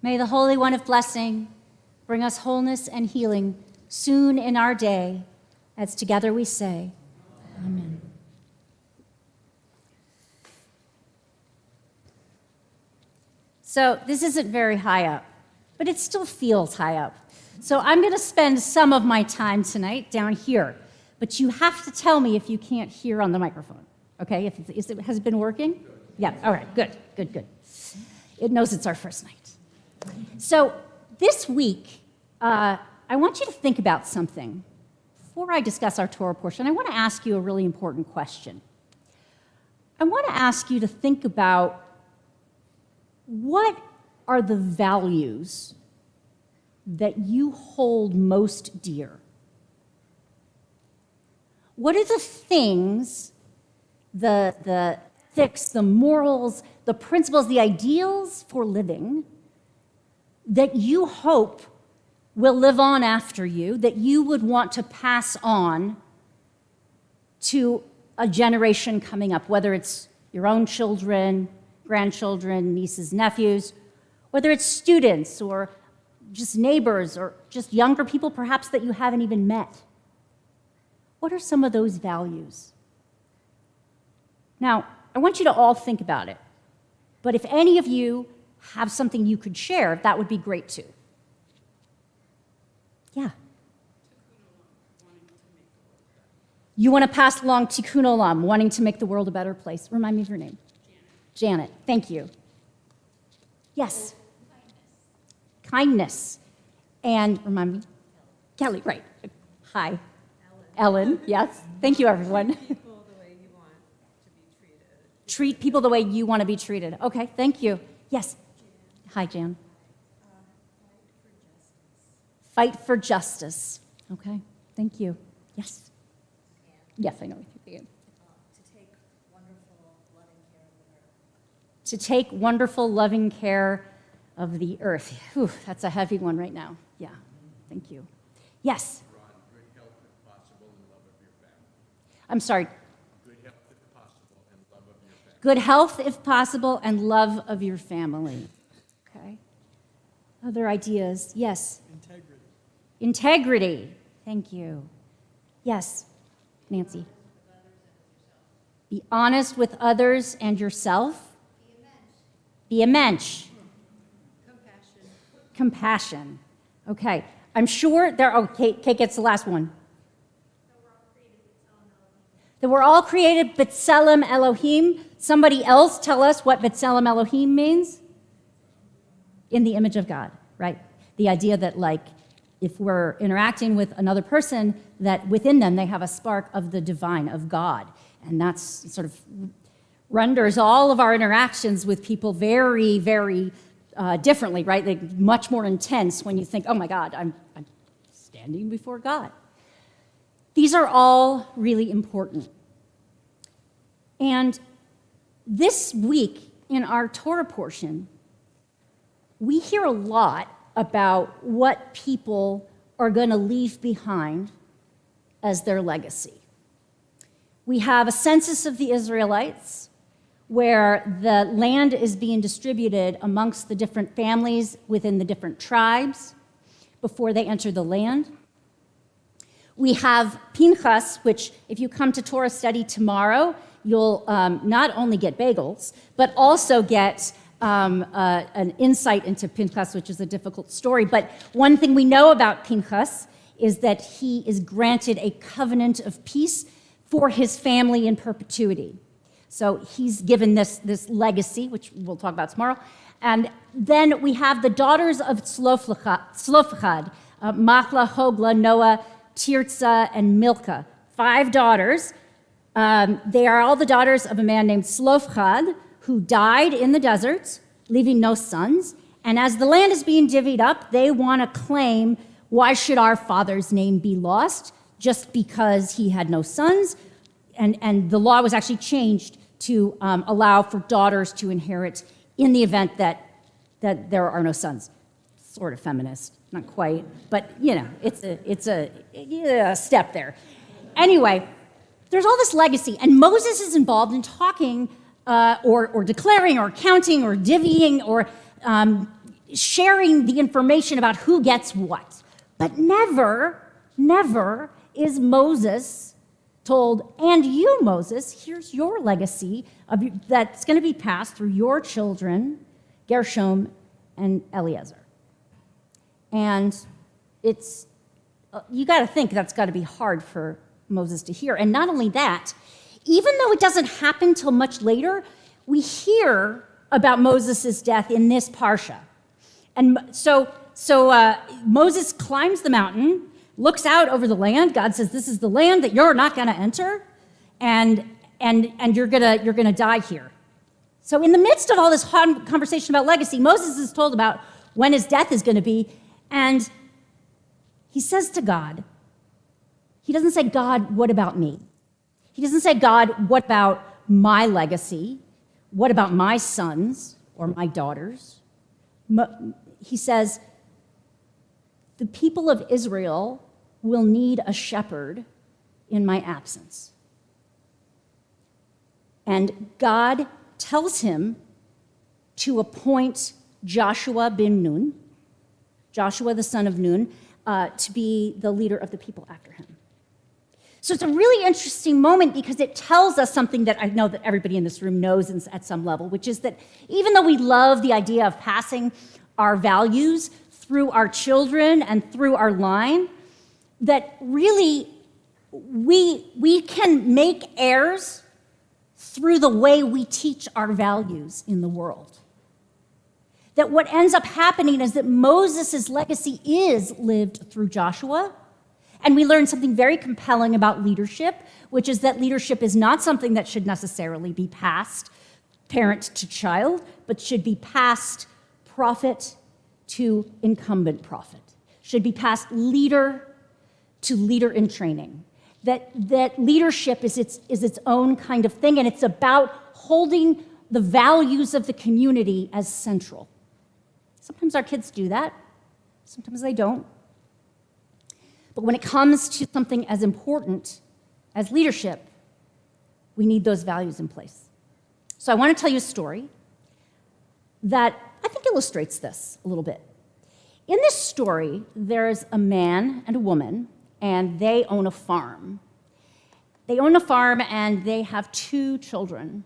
S7: May the Holy One of Blessing bring us wholeness and healing soon in our day, as together we say, Amen. So this isn't very high up, but it still feels high up. So I'm going to spend some of my time tonight down here. but you have to tell me if you can't hear on the microphone, okay? Has it been working? Yeah, all right, good, good, good. It knows it's our first night. So this week, I want you to think about something. Before I discuss our Torah portion, I want to ask you a really important question. I want to ask you to think about what are the values that you hold most dear? What are the things, the ethics, the morals, the principles, the ideals for living that you hope will live on after you, that you would want to pass on to a generation coming up, whether it's your own children, grandchildren, nieces, nephews, whether it's students or just neighbors or just younger people perhaps that you haven't even met? What are some of those values? Now, I want you to all think about it, but if any of you have something you could share, that would be great too. Yeah. You want to pass along tikkun olam, wanting to make the world a better place. Remind me of your name. Janet. Thank you. Yes. Kindness. And remind me. Kelly, right. Hi. Ellen, yes. Thank you, everyone.
S10: Treat people the way you want to be treated.
S7: Treat people the way you want to be treated. Okay, thank you. Yes. Hi, Jan. Fight for justice. Okay, thank you. Yes. Yes, I know. To
S10: take wonderful, loving care of the earth.
S7: To take wonderful, loving care of the earth. Whew, that's a heavy one right now. Yeah, thank you. Yes.
S11: Good health if possible and love of your family.
S7: I'm sorry.
S11: Good health if possible and love of your family.
S7: Good health if possible and love of your family. Okay. Other ideas? Yes.
S6: Integrity.
S7: Integrity. Thank you. Yes. Nancy. Be honest with others and yourself. Be a mensch. Compassion. Okay. I'm sure there. Oh, Kate gets the last one. That we're all created B'Tselem Elohim. Somebody else tell us what B'Tselem Elohim means? In the image of God, right? The idea that, like, if we're interacting with another person, that within them they have a spark of the divine, of God. And that's sort of renders all of our interactions with people very, very differently, right? They're much more intense when you think, oh my God, I'm standing before God. These are all really important. And this week in our Torah portion, we hear a lot about what people are going to leave behind as their legacy. We have a census of the Israelites where the land is being distributed amongst the different families within the different tribes before they enter the land. We have Pinchas, which if you come to Torah study tomorrow, you'll not only get bagels, but also get an insight into Pinchas, which is a difficult story. But one thing we know about Pinchas is that he is granted a covenant of peace for his family in perpetuity. So he's given this legacy, which we'll talk about tomorrow. And then we have the daughters of Tzlofchad, Machla, Hogla, Noah, Tirzah, and Milcah. 5 daughters. They are all the daughters of a man named Tzlofchad, who died in the desert, leaving no sons. And as the land is being divvied up, they want to claim, why should our father's name be lost? Just because he had no sons. And the law was actually changed to allow for daughters to inherit in the event that there are no sons. Sort of feminist, not quite, but you know, it's a step there. Anyway, there's all this legacy, and Moses is involved in talking or declaring or counting or divvying or sharing the information about who gets what. But never is Moses told, and you, Moses, here's your legacy that's going to be passed through your children, Gershom and Eliezer. And it's, you got to think that's got to be hard for
S12: Moses to hear. And not only that, even though it doesn't happen till much later, we hear about Moses' death in this parsha. And so Moses climbs the mountain, looks out over the land. God says, this is the land that you're not going to enter, and you're gonna die here. So in the midst of all this conversation about legacy, Moses is told about when his death is going to be, and he says to God, he doesn't say, God, what about me? He doesn't say, God, what about my legacy? What about my sons or my daughters? He says, the people of Israel will need a shepherd in my absence. And God tells him to appoint Joshua bin Nun, Joshua the son of Nun, to be the leader of the people after him. So it's a really interesting moment because it tells us something that I know that everybody in this room knows at some level, which is that even though we love the idea of passing our values through our children and through our line, that really we can make heirs through the way we teach our values in the world. That what ends up happening is that Moses' legacy is lived through Joshua. And we learn something very compelling about leadership, which is that leadership is not something that should necessarily be passed parent to child, but should be passed prophet to incumbent prophet, should be passed leader to leader in training. That leadership is its own kind of thing, and it's about holding the values of the community as central. Sometimes our kids do that, sometimes they don't. But when it comes to something as important as leadership, we need those values in place. So I want to tell you a story that I think illustrates this a little bit. In this story, there's a man and a woman, and they own a farm. They own a farm, and they have 2 children,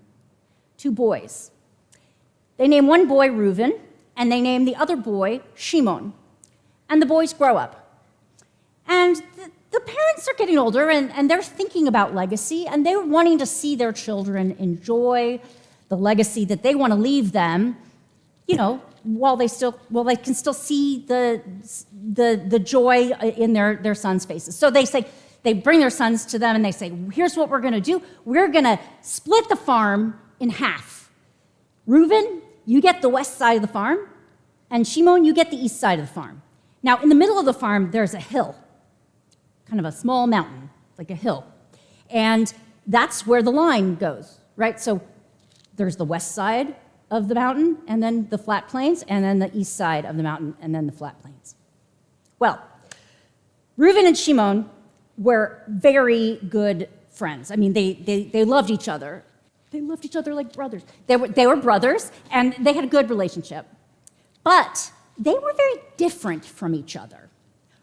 S12: 2 boys. They name one boy Reuben, and they name the other boy Shimon. And the boys grow up. And the parents are getting older, and they're thinking about legacy, and they're wanting to see their children enjoy the legacy that they want to leave them, while they can still see the joy in their sons' faces. So they bring their sons to them, and they say, here's what we're going to do. We're going to split the farm in half. Reuben, you get the west side of the farm, and Shimon, you get the east side of the farm. Now, in the middle of the farm, there's a hill. Kind of a small mountain, like a hill. And that's where the line goes, right? So there's the west side of the mountain, and then the flat plains, and then the east side of the mountain, and then the flat plains. Well, Reuben and Shimon were very good friends. I mean, they loved each other. They loved each other like brothers. They were brothers, and they had a good relationship. But they were very different from each other.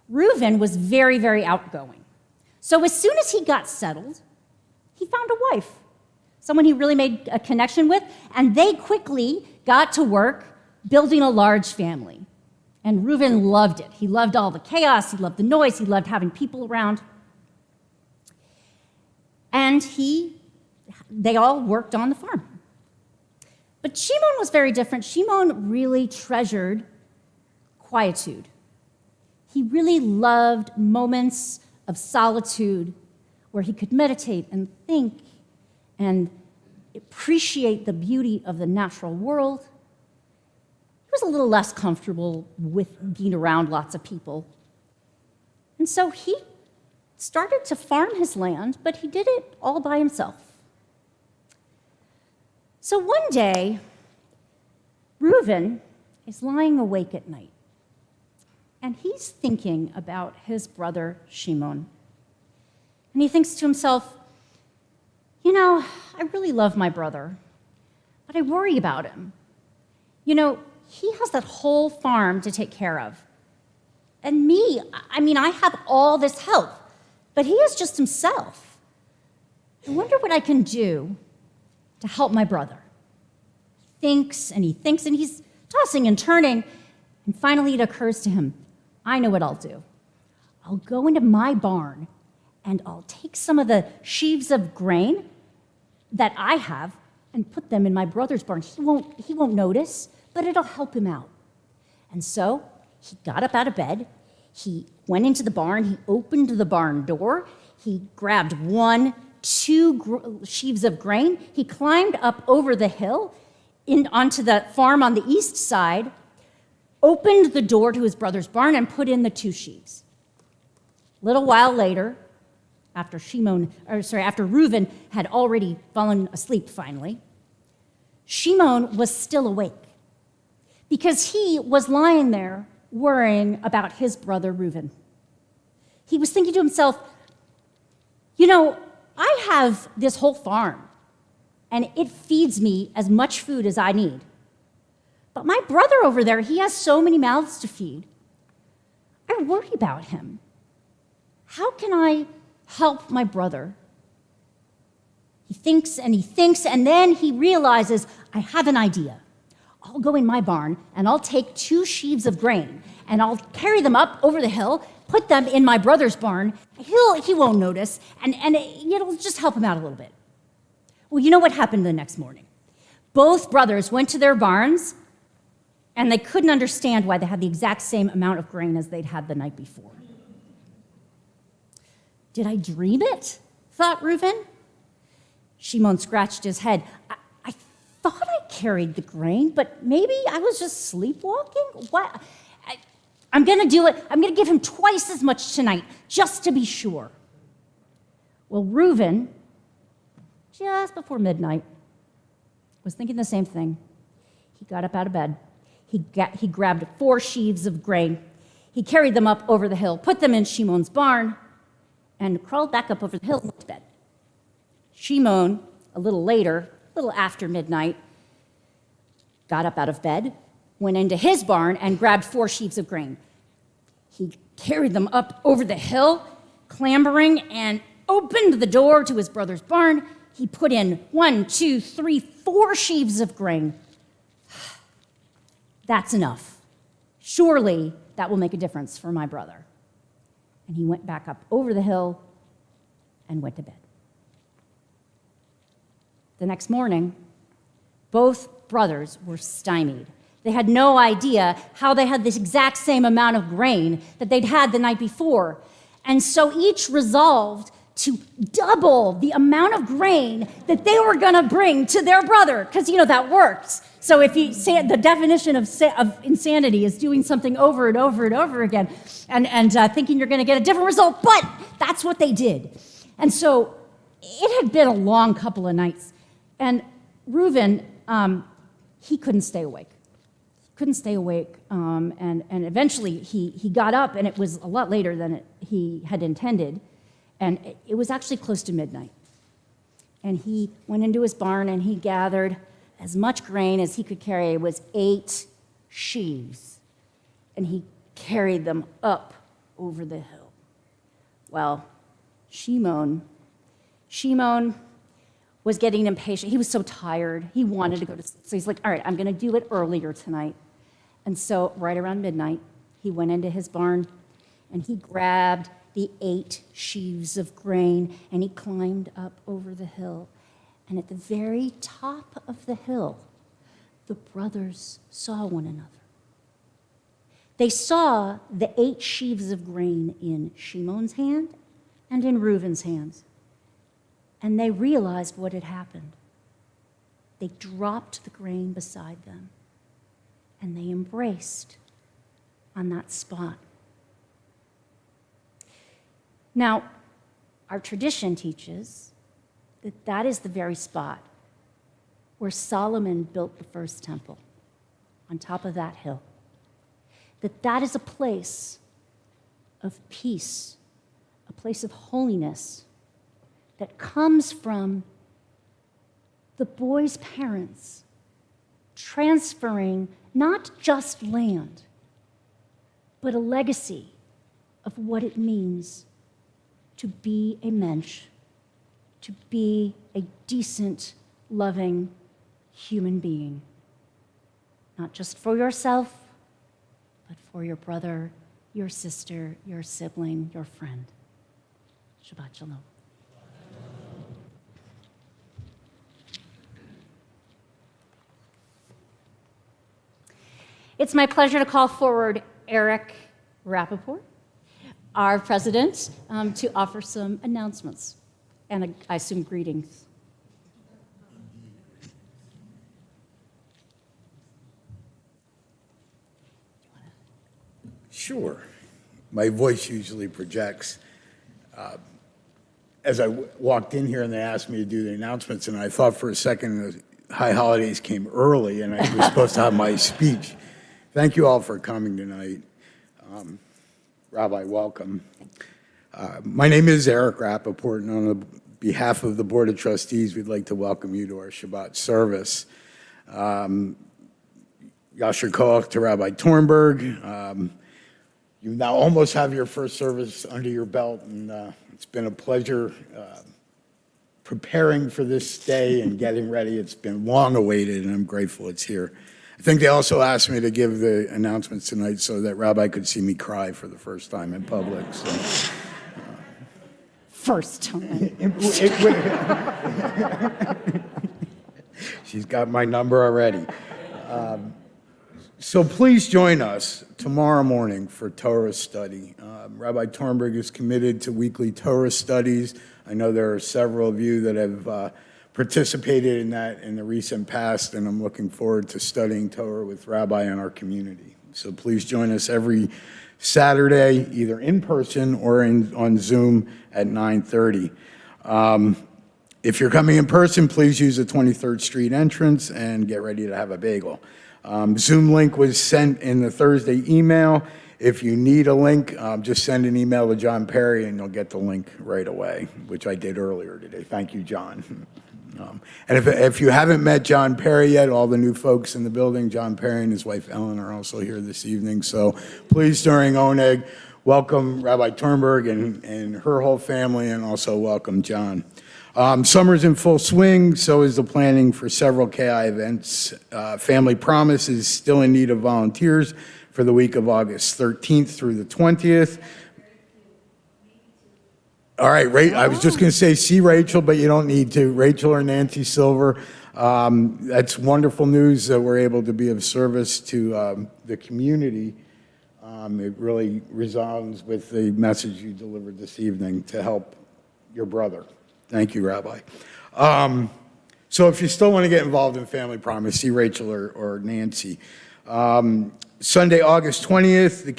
S12: Reuben was very, very outgoing. So as soon as he got settled, he found a wife, someone he really made a connection with, and they quickly got to work building a large family. And Reuben loved it. He loved all the chaos, he loved the noise, he loved having people around. And they all worked on the farm. But Shimon was very different. Shimon really treasured quietude. He really loved moments of solitude where he could meditate and think and appreciate the beauty of the natural world. He was a little less comfortable with being around lots of people. And so he started to farm his land, but he did it all by himself. So one day, Reuben is lying awake at night. And he's thinking about his brother Shimon. And he thinks to himself, I really love my brother, but I worry about him. He has that whole farm to take care of. And me, I have all this help, but he is just himself. I wonder what I can do to help my brother. He thinks, and he's tossing and turning, and finally it occurs to him, I know what I'll do. I'll go into my barn and I'll take some of the sheaves of grain that I have and put them in my brother's barn. He won't notice, but it'll help him out. And so he got up out of bed. He went into the barn. He opened the barn door. He grabbed two sheaves of grain. He climbed up over the hill onto the farm on the east side, opened the door to his brother's barn, and put in the 2 sheaves. A little while later, after Reuben had already fallen asleep finally, Shimon was still awake because he was lying there worrying about his brother Reuben. He was thinking to himself, I have this whole farm, and it feeds me as much food as I need. But my brother over there, he has so many mouths to feed. I worry about him. How can I help my brother? He thinks, and then he realizes, I have an idea. I'll go in my barn, and I'll take 2 sheaves of grain, and I'll carry them up over the hill, put them in my brother's barn. He won't notice, and it'll just help him out a little bit. Well, you know what happened the next morning? Both brothers went to their barns, and they couldn't understand why they had the exact same amount of grain as they'd had the night before. Did I dream it? Thought Reuben. Shimon scratched his head. I thought I carried the grain, but maybe I was just sleepwalking? What? I'm going to do it. I'm going to give him twice as much tonight, just to be sure. Well, Reuben, just before midnight, was thinking the same thing. He got up out of bed. He grabbed 4 sheaves of grain. He carried them up over the hill, put them in Shimon's barn, and crawled back up over the hill and went to bed. Shimon, a little later, a little after midnight, got up out of bed, went into his barn, and grabbed 4 sheaves of grain. He carried them up over the hill, clambering, and opened the door to his brother's barn. He put in 4 sheaves of grain. That's enough. Surely that will make a difference for my brother. And he went back up over the hill and went to bed. The next morning, both brothers were stymied. They had no idea how they had this exact same amount of grain that they'd had the night before. And so each resolved to double the amount of grain that they were going to bring to their brother, because, that works. So if you say the definition of insanity is doing something over and over and over again and thinking you're going to get a different result, but that's what they did. And so it had been a long couple of nights, and Reuben, he couldn't stay awake. And eventually he got up, and it was a lot later than he had intended, and it was actually close to midnight. And he went into his barn, and he gathered as much grain as he could carry. It was 8 sheaves, and he carried them up over the hill. Well, Shimon was getting impatient. He was so tired. He wanted to go to sleep. So he's like, all right, I'm going to do it earlier tonight. And so right around midnight, he went into his barn, and he grabbed the 8 sheaves of grain, and he climbed up over the hill. And at the very top of the hill, the brothers saw one another. They saw the 8 sheaves of grain in Shimon's hand and in Reuben's hands. And they realized what had happened. They dropped the grain beside them, and they embraced on that spot. Now, our tradition teaches that that is the very spot where Solomon built the first temple, on top of that hill. That is a place of peace, a place of holiness that comes from the boy's parents transferring not just land, but a legacy of what it means to be a mensch, to be a decent, loving human being. Not just for yourself, but for your brother, your sister, your sibling, your friend.
S1: Shabbat Shalom.
S12: It's my pleasure to call forward Eric Rappaport, our president, to offer some announcements and I assume greetings.
S13: Sure. My voice usually projects. As I walked in here and they asked me to do the announcements, and I thought for a second the high holidays came early and I was supposed to have my speech. Thank you all for coming tonight. Rabbi, welcome. My name is Eric Rappaport, and on behalf of the Board of Trustees, we'd like to welcome you to our Shabbat service. Yasher Koach to Rabbi Tornberg. You now almost have your first service under your belt, and it's been a pleasure preparing for this day and getting ready. It's been long awaited, and I'm grateful it's here. I think they also asked me to give the announcements tonight so that Rabbi could see me cry for the first time in public. So.
S12: First time.
S13: She's got my number already. So please join us tomorrow morning for Torah study. Rabbi Tornberg is committed to weekly Torah studies. I know there are several of you that have participated in that in the recent past, and I'm looking forward to studying Torah with Rabbi in our community. So please join us every Saturday, either in person or on Zoom at 9:30. If you're coming in person, please use the 23rd Street entrance and get ready to have a bagel. Zoom link was sent in the Thursday email. If you need a link, just send an email to John Perry and you'll get the link right away, which I did earlier today. Thank you, John. And if you haven't met John Perry yet, all the new folks in the building, John Perry and his wife Ellen are also here this evening. So please, during Oneg, welcome Rabbi Tornberg and her whole family, and also welcome John. Summer's in full swing, so is the planning for several KI events. Family Promise is still in need of volunteers for the week of August 13th through the 20th. All right, I was just going to say, see Rachel, but you don't need to. Rachel or Nancy Silver. That's wonderful news that we're able to be of service to the community. It really resounds with the message you delivered this evening to help your brother. Thank you, Rabbi. So if you still want to get involved in Family Promise, see Rachel or Nancy. Sunday, August 20th, the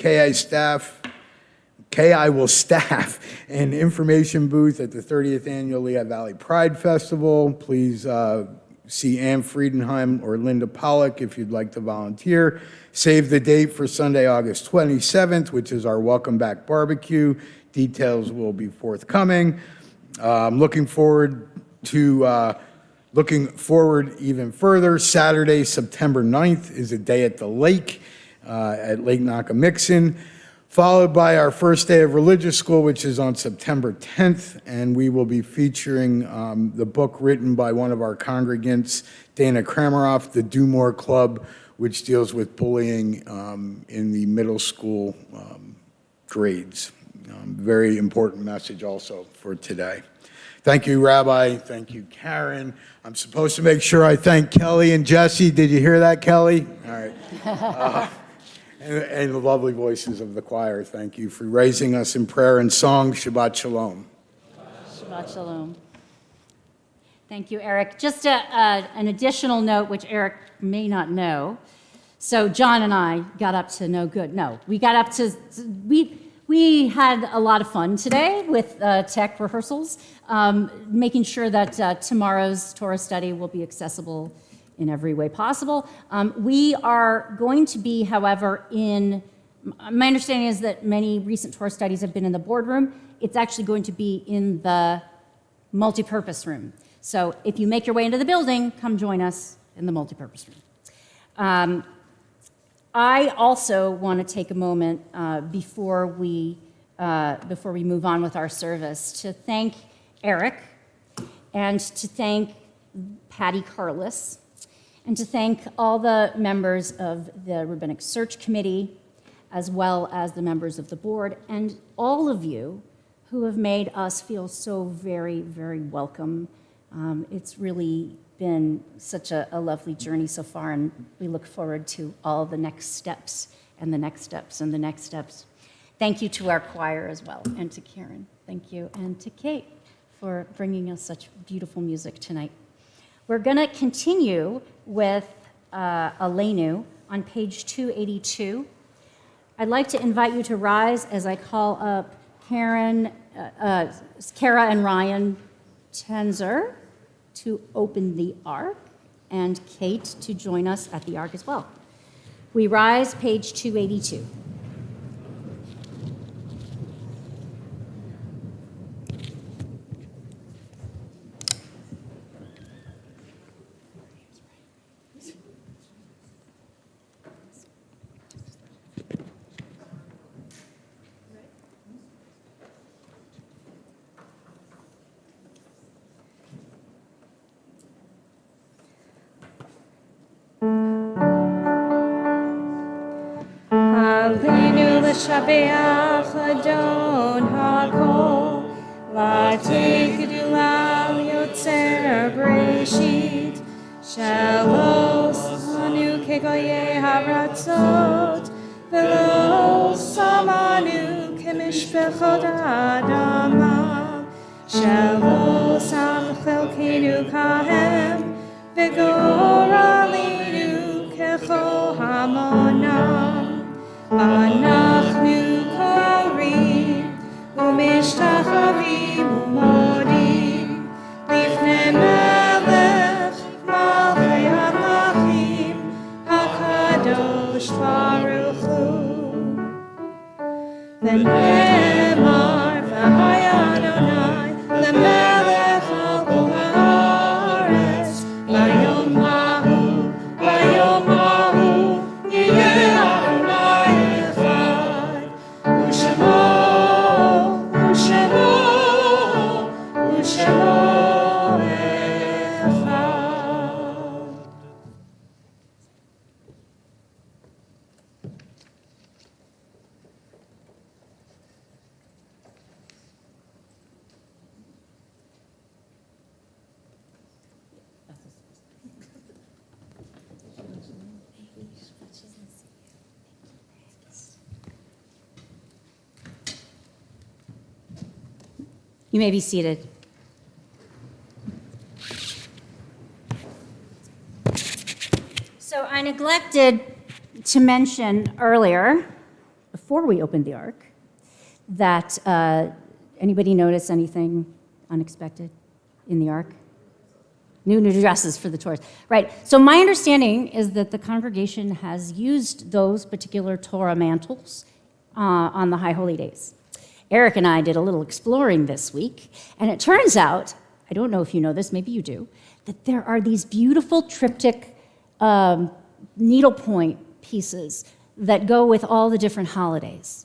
S13: KI will staff an information booth at the 30th Annual Lehigh Valley Pride Festival. Please see Ann Friedenheim or Linda Pollock if you'd like to volunteer. Save the date for Sunday, August 27th, which is our Welcome Back Barbecue. Details will be forthcoming. Looking forward even further. Saturday, September 9th is a day at the lake at Lake Nakamixon, followed by our first day of religious school, which is on September 10th, and we will be featuring the book written by one of our congregants, Dana Krameroff, the Do More Club, which deals with bullying in the middle school grades. Very important message also for today. Thank you, Rabbi. Thank you, Karen. I'm supposed to make sure I thank Kelly and Jesse. Did you hear that, Kelly? All right. And the lovely voices of the choir. Thank you for raising us in prayer and song. Shabbat Shalom.
S12: Shabbat Shalom. Thank you, Eric. Just an additional note, which Eric may not know. So John and I got up to no good. No, we got up to, we had a lot of fun today with tech rehearsals, making sure that tomorrow's Torah study will be accessible in every way possible. We are going to be, however, my understanding is that many recent Torah studies have been in the boardroom. It's actually going to be in the multipurpose room. So if you make your way into the building, come join us in the multipurpose room. I also want to take a moment before we move on with our service to thank Eric and to thank Patty Carlis and to thank all the members of the Rabbinic Search Committee, as well as the members of the board, and all of you who have made us feel so very, very welcome. It's really been such a lovely journey so far, and we look forward to all the next steps and the next steps and the next steps. Thank you to our choir as well, and to Karen. Thank you, and to Kate for bringing us such beautiful music tonight. We're going to continue with Aleinu on page 282. I'd like to invite you to rise as I call up Kara and Ryan Tenzer to open the ark, and Kate to join us at the ark as well. We rise, page 282.
S8: עלינו לשבח אדון הכל, לתת גדולה ליוצר בראשית, שלא שמנו כגויי הארצות, ולא שמנו כמשפחות האדמה, שלא שם חלקנו כהם, וגורלנו ככל המונם. אנחנו קוראים ומשתחווים ומודים לפני מלך מלכי המלכים הקדוש ברוך הוא. ונאמר והיה אדוני למלך על כל הארץ ביום ההוא יהיה
S12: You may be seated. So I neglected to mention earlier, before we opened the ark, that anybody notice anything unexpected in the ark? New dresses for the tourists. Right. So my understanding is that the congregation has used those particular Torah mantles on the High Holy Days. Eric and I did a little exploring this week, and it turns out, I don't know if you know this, maybe you do, that there are these beautiful triptych needlepoint pieces that go with all the different holidays.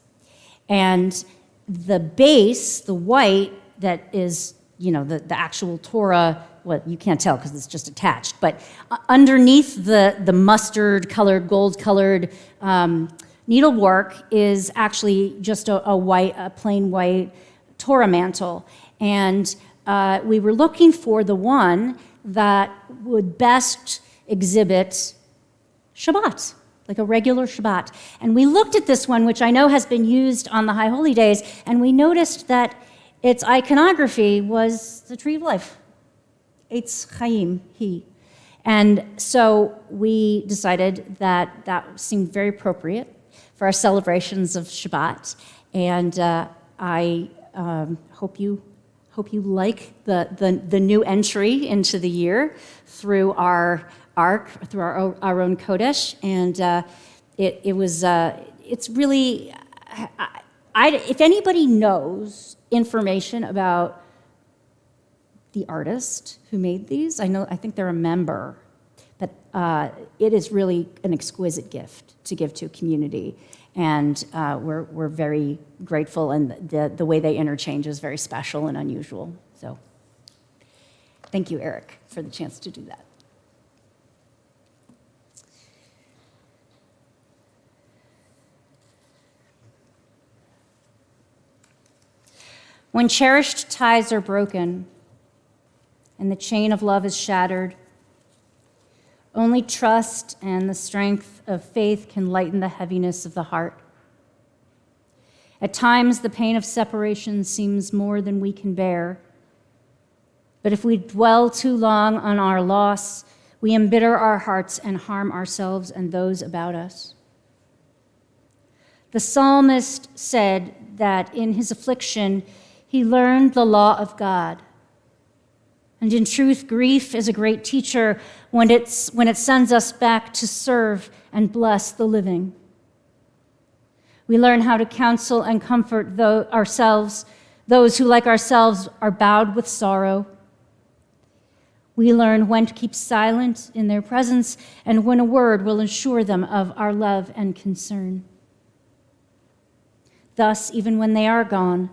S12: And the base, the white, that is, you know, the actual Torah, well, you can't tell because it's just attached, but underneath the mustard-colored, gold-colored needlework is actually just a plain white Torah mantle. And we were looking for the one that would best exhibit Shabbat, like a regular Shabbat. And we looked at this one, which I know has been used on the High Holy Days, and we noticed that its iconography was the tree of life. Eitz Chaim, he. And so we decided that that seemed very appropriate for our celebrations of Shabbat. And I hope you like the new entry into the year through our ark, through our own Kodesh. And it's really, if anybody knows information about the artist who made these, I think they're a member, but it is really an exquisite gift to give to a community, and we're very grateful, and the way they interchange is very special and unusual. So thank you, Eric, for the chance to do that. When cherished ties are broken and the chain of love is shattered, only trust and the strength of faith can lighten the heaviness of the heart. At times, the pain of separation seems more than we can bear. But if we dwell too long on our loss, we embitter our hearts and harm ourselves and those about us. The psalmist said that in his affliction, he learned the law of God. And in truth, grief is a great teacher when it sends us back to serve and bless the living. We learn how to counsel and comfort ourselves, those who, like ourselves, are bowed with sorrow. We learn when to keep silent in their presence and when a word will assure them of our love and concern. Thus, even when they are gone,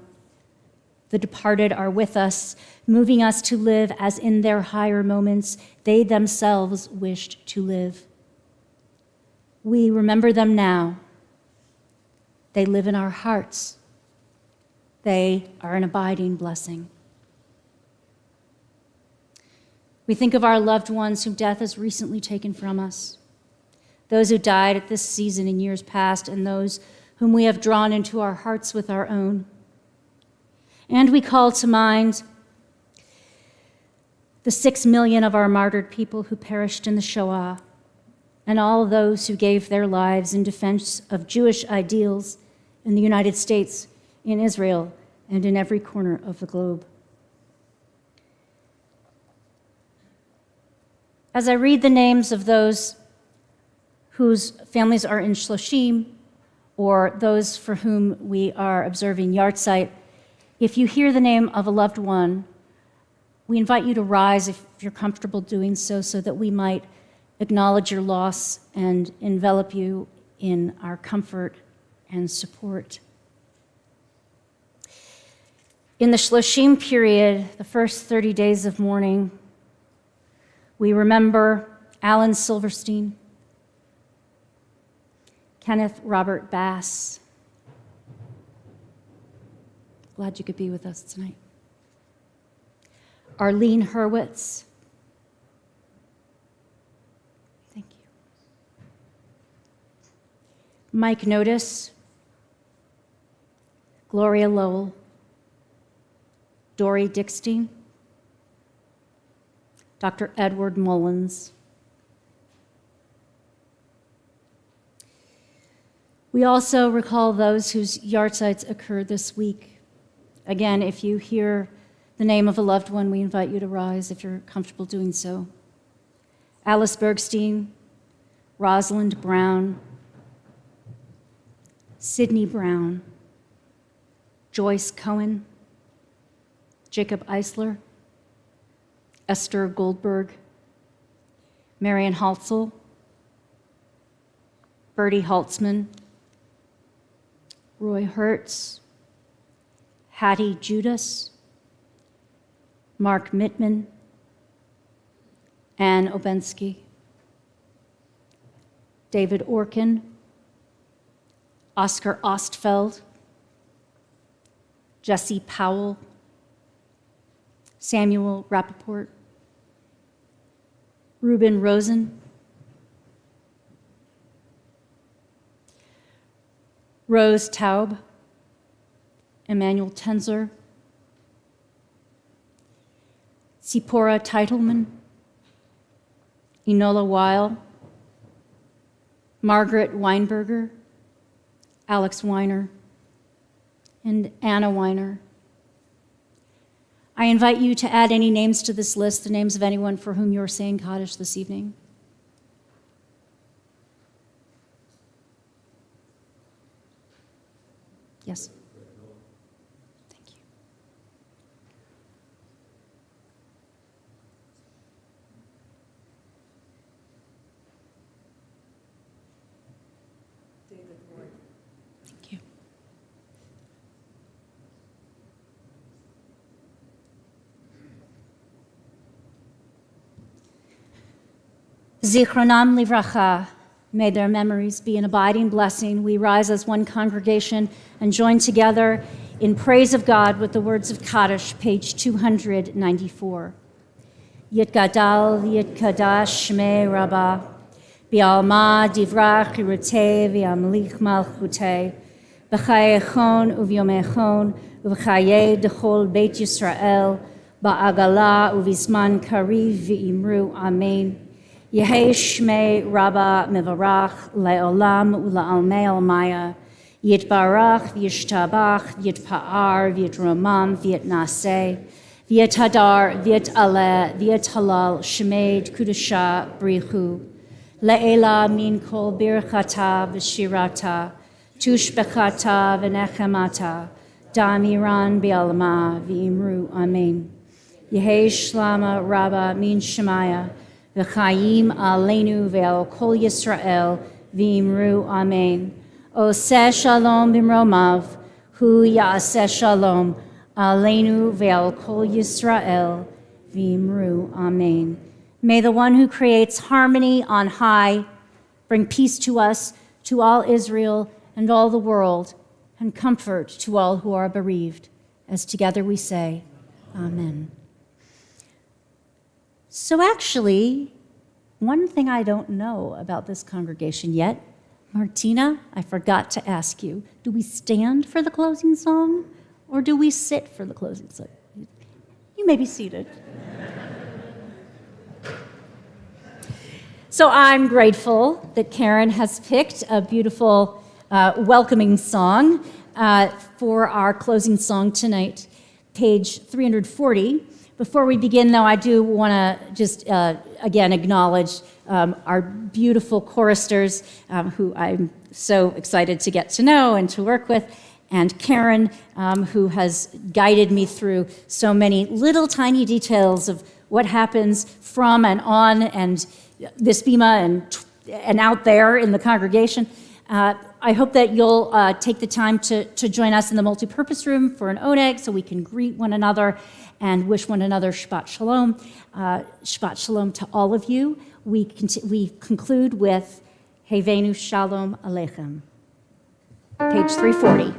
S12: the departed are with us, moving us to live as in their higher moments they themselves wished to live. We remember them now. They live in our hearts. They are an abiding blessing. We think of our loved ones whom death has recently taken from us, those who died at this season in years past, and those whom we have drawn into our hearts with our own. And we call to mind the 6 million of our martyred people who perished in the Shoah, and all those who gave their lives in defense of Jewish ideals in the United States, in Israel, and in every corner of the globe. As I read the names of those whose families are in Shloshim, or those for whom we are observing Yartzeit, if you hear the name of a loved one, we invite you to rise if you're comfortable doing so, so that we might acknowledge your loss and envelop you in our comfort and support. In the Shloshim period, the first 30 days of mourning, we remember Alan Silverstein, Kenneth Robert Bass. Glad you could be with us tonight. Arlene Hurwitz. Thank you. Mike Notice. Gloria Lowell. Dory Dickstein. Dr. Edward Mullins. We also recall those whose yahrzeits occurred this week. Again, if you hear the name of a loved one, we invite you to rise if you're comfortable doing so. Alice Bergstein, Rosalind Brown, Sidney Brown, Joyce Cohen, Jacob Eisler, Esther Goldberg, Marian Haltzel, Bertie Holtzman, Roy Hertz, Hattie Judas, Mark Mittman, Ann Obensky, David Orkin, Oscar Ostfeld, Jesse Powell, Samuel Rappaport, Reuben Rosen, Rose Taub, Emmanuel Tensler, Zipporah Teitelman, Enola Weil, Margaret Weinberger, Alex Weiner, and Anna Weiner. I invite you to add any names to this list, the names of anyone for whom you're saying Kaddish this evening. Yes. Thank you.
S2: David Ward.
S12: Thank you. Zichronam livracha. May their memories be an abiding blessing. We rise as one congregation and join together in praise of God with the words of Kaddish, page 294. Yitgadal Yitkadash Shmei Rabbah, Bialma Divrach Irutei V'Amlich Malchutei, B'chayechon Uvyomechon Uv'chaye Dechol Beit Yisrael, Ba'agala Uvizman Kariv V'imru Amen. Yehei Shmei Rabbah Mevarach Le'olam Ula'almei Almaya, Yitbarach V'yishtabach V'yitpa'ar V'yitromam V'yitnaseh, V'yithadar, V'yit'aleh, V'yithalal, Shemed, Kudusha, Brichu, Le'ela min kol birchata v'shirata, tushbechata v'nechemata, damiran bi'alma v'imru amen. Yehei shlama rabba min shemaya, v'chayim aleinu ve'al kol Yisrael, v'imru amen. Oseh shalom b'mromav, hu ya'aseh shalom, Aleinu ve'al kol Yisrael, v'imru amen. May the one who creates harmony on high bring peace to us, to all Israel and all the world, and comfort to all who are bereaved. As together we say, Amen. So actually, one thing I don't know about this congregation yet, Martina, I forgot to ask you, do we stand for the closing song? Or do we sit for the closing song? You may be seated. So I'm grateful that Karen has picked a beautiful welcoming song for our closing song tonight, page 340. Before we begin, though, I do want to just again acknowledge our beautiful choristers who I'm so excited to get to know and to work with, and Karen, who has guided me through so many little tiny details of what happens from and on and this bima and out there in the congregation. I hope that you'll take the time to join us in the multipurpose room for an oneg so we can greet one another and wish one another Shabbat Shalom. Shabbat Shalom to all of you. We conclude with Hevenu Shalom Aleichem. Page 340.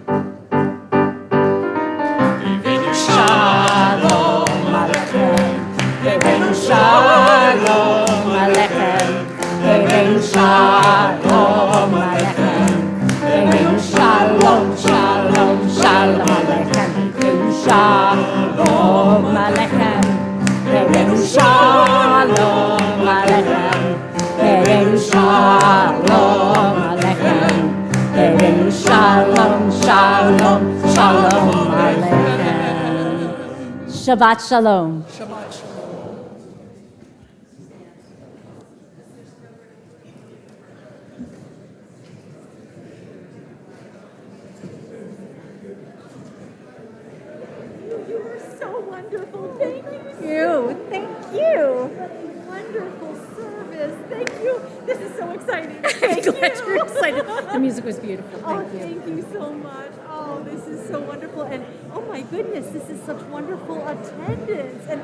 S12: Shalom Aleichem. Hevenu Shalom Aleichem. Hevenu Shalom Aleichem. Hevenu Shalom, Shalom, Shalom Aleichem. Hevenu Shalom Aleichem. Hevenu Shalom Aleichem. Hevenu Shalom Aleichem. Shalom, shalom, shalom aleichem. Shabbat shalom.
S2: Shabbat shalom.
S7: You were so wonderful. Thank you. Thank you. What a wonderful service. Thank you. This is so exciting.
S12: I'm glad you're excited. The music was beautiful.
S7: Thank you so much. Oh, this is so wonderful. And oh my goodness, this is such wonderful attendance. And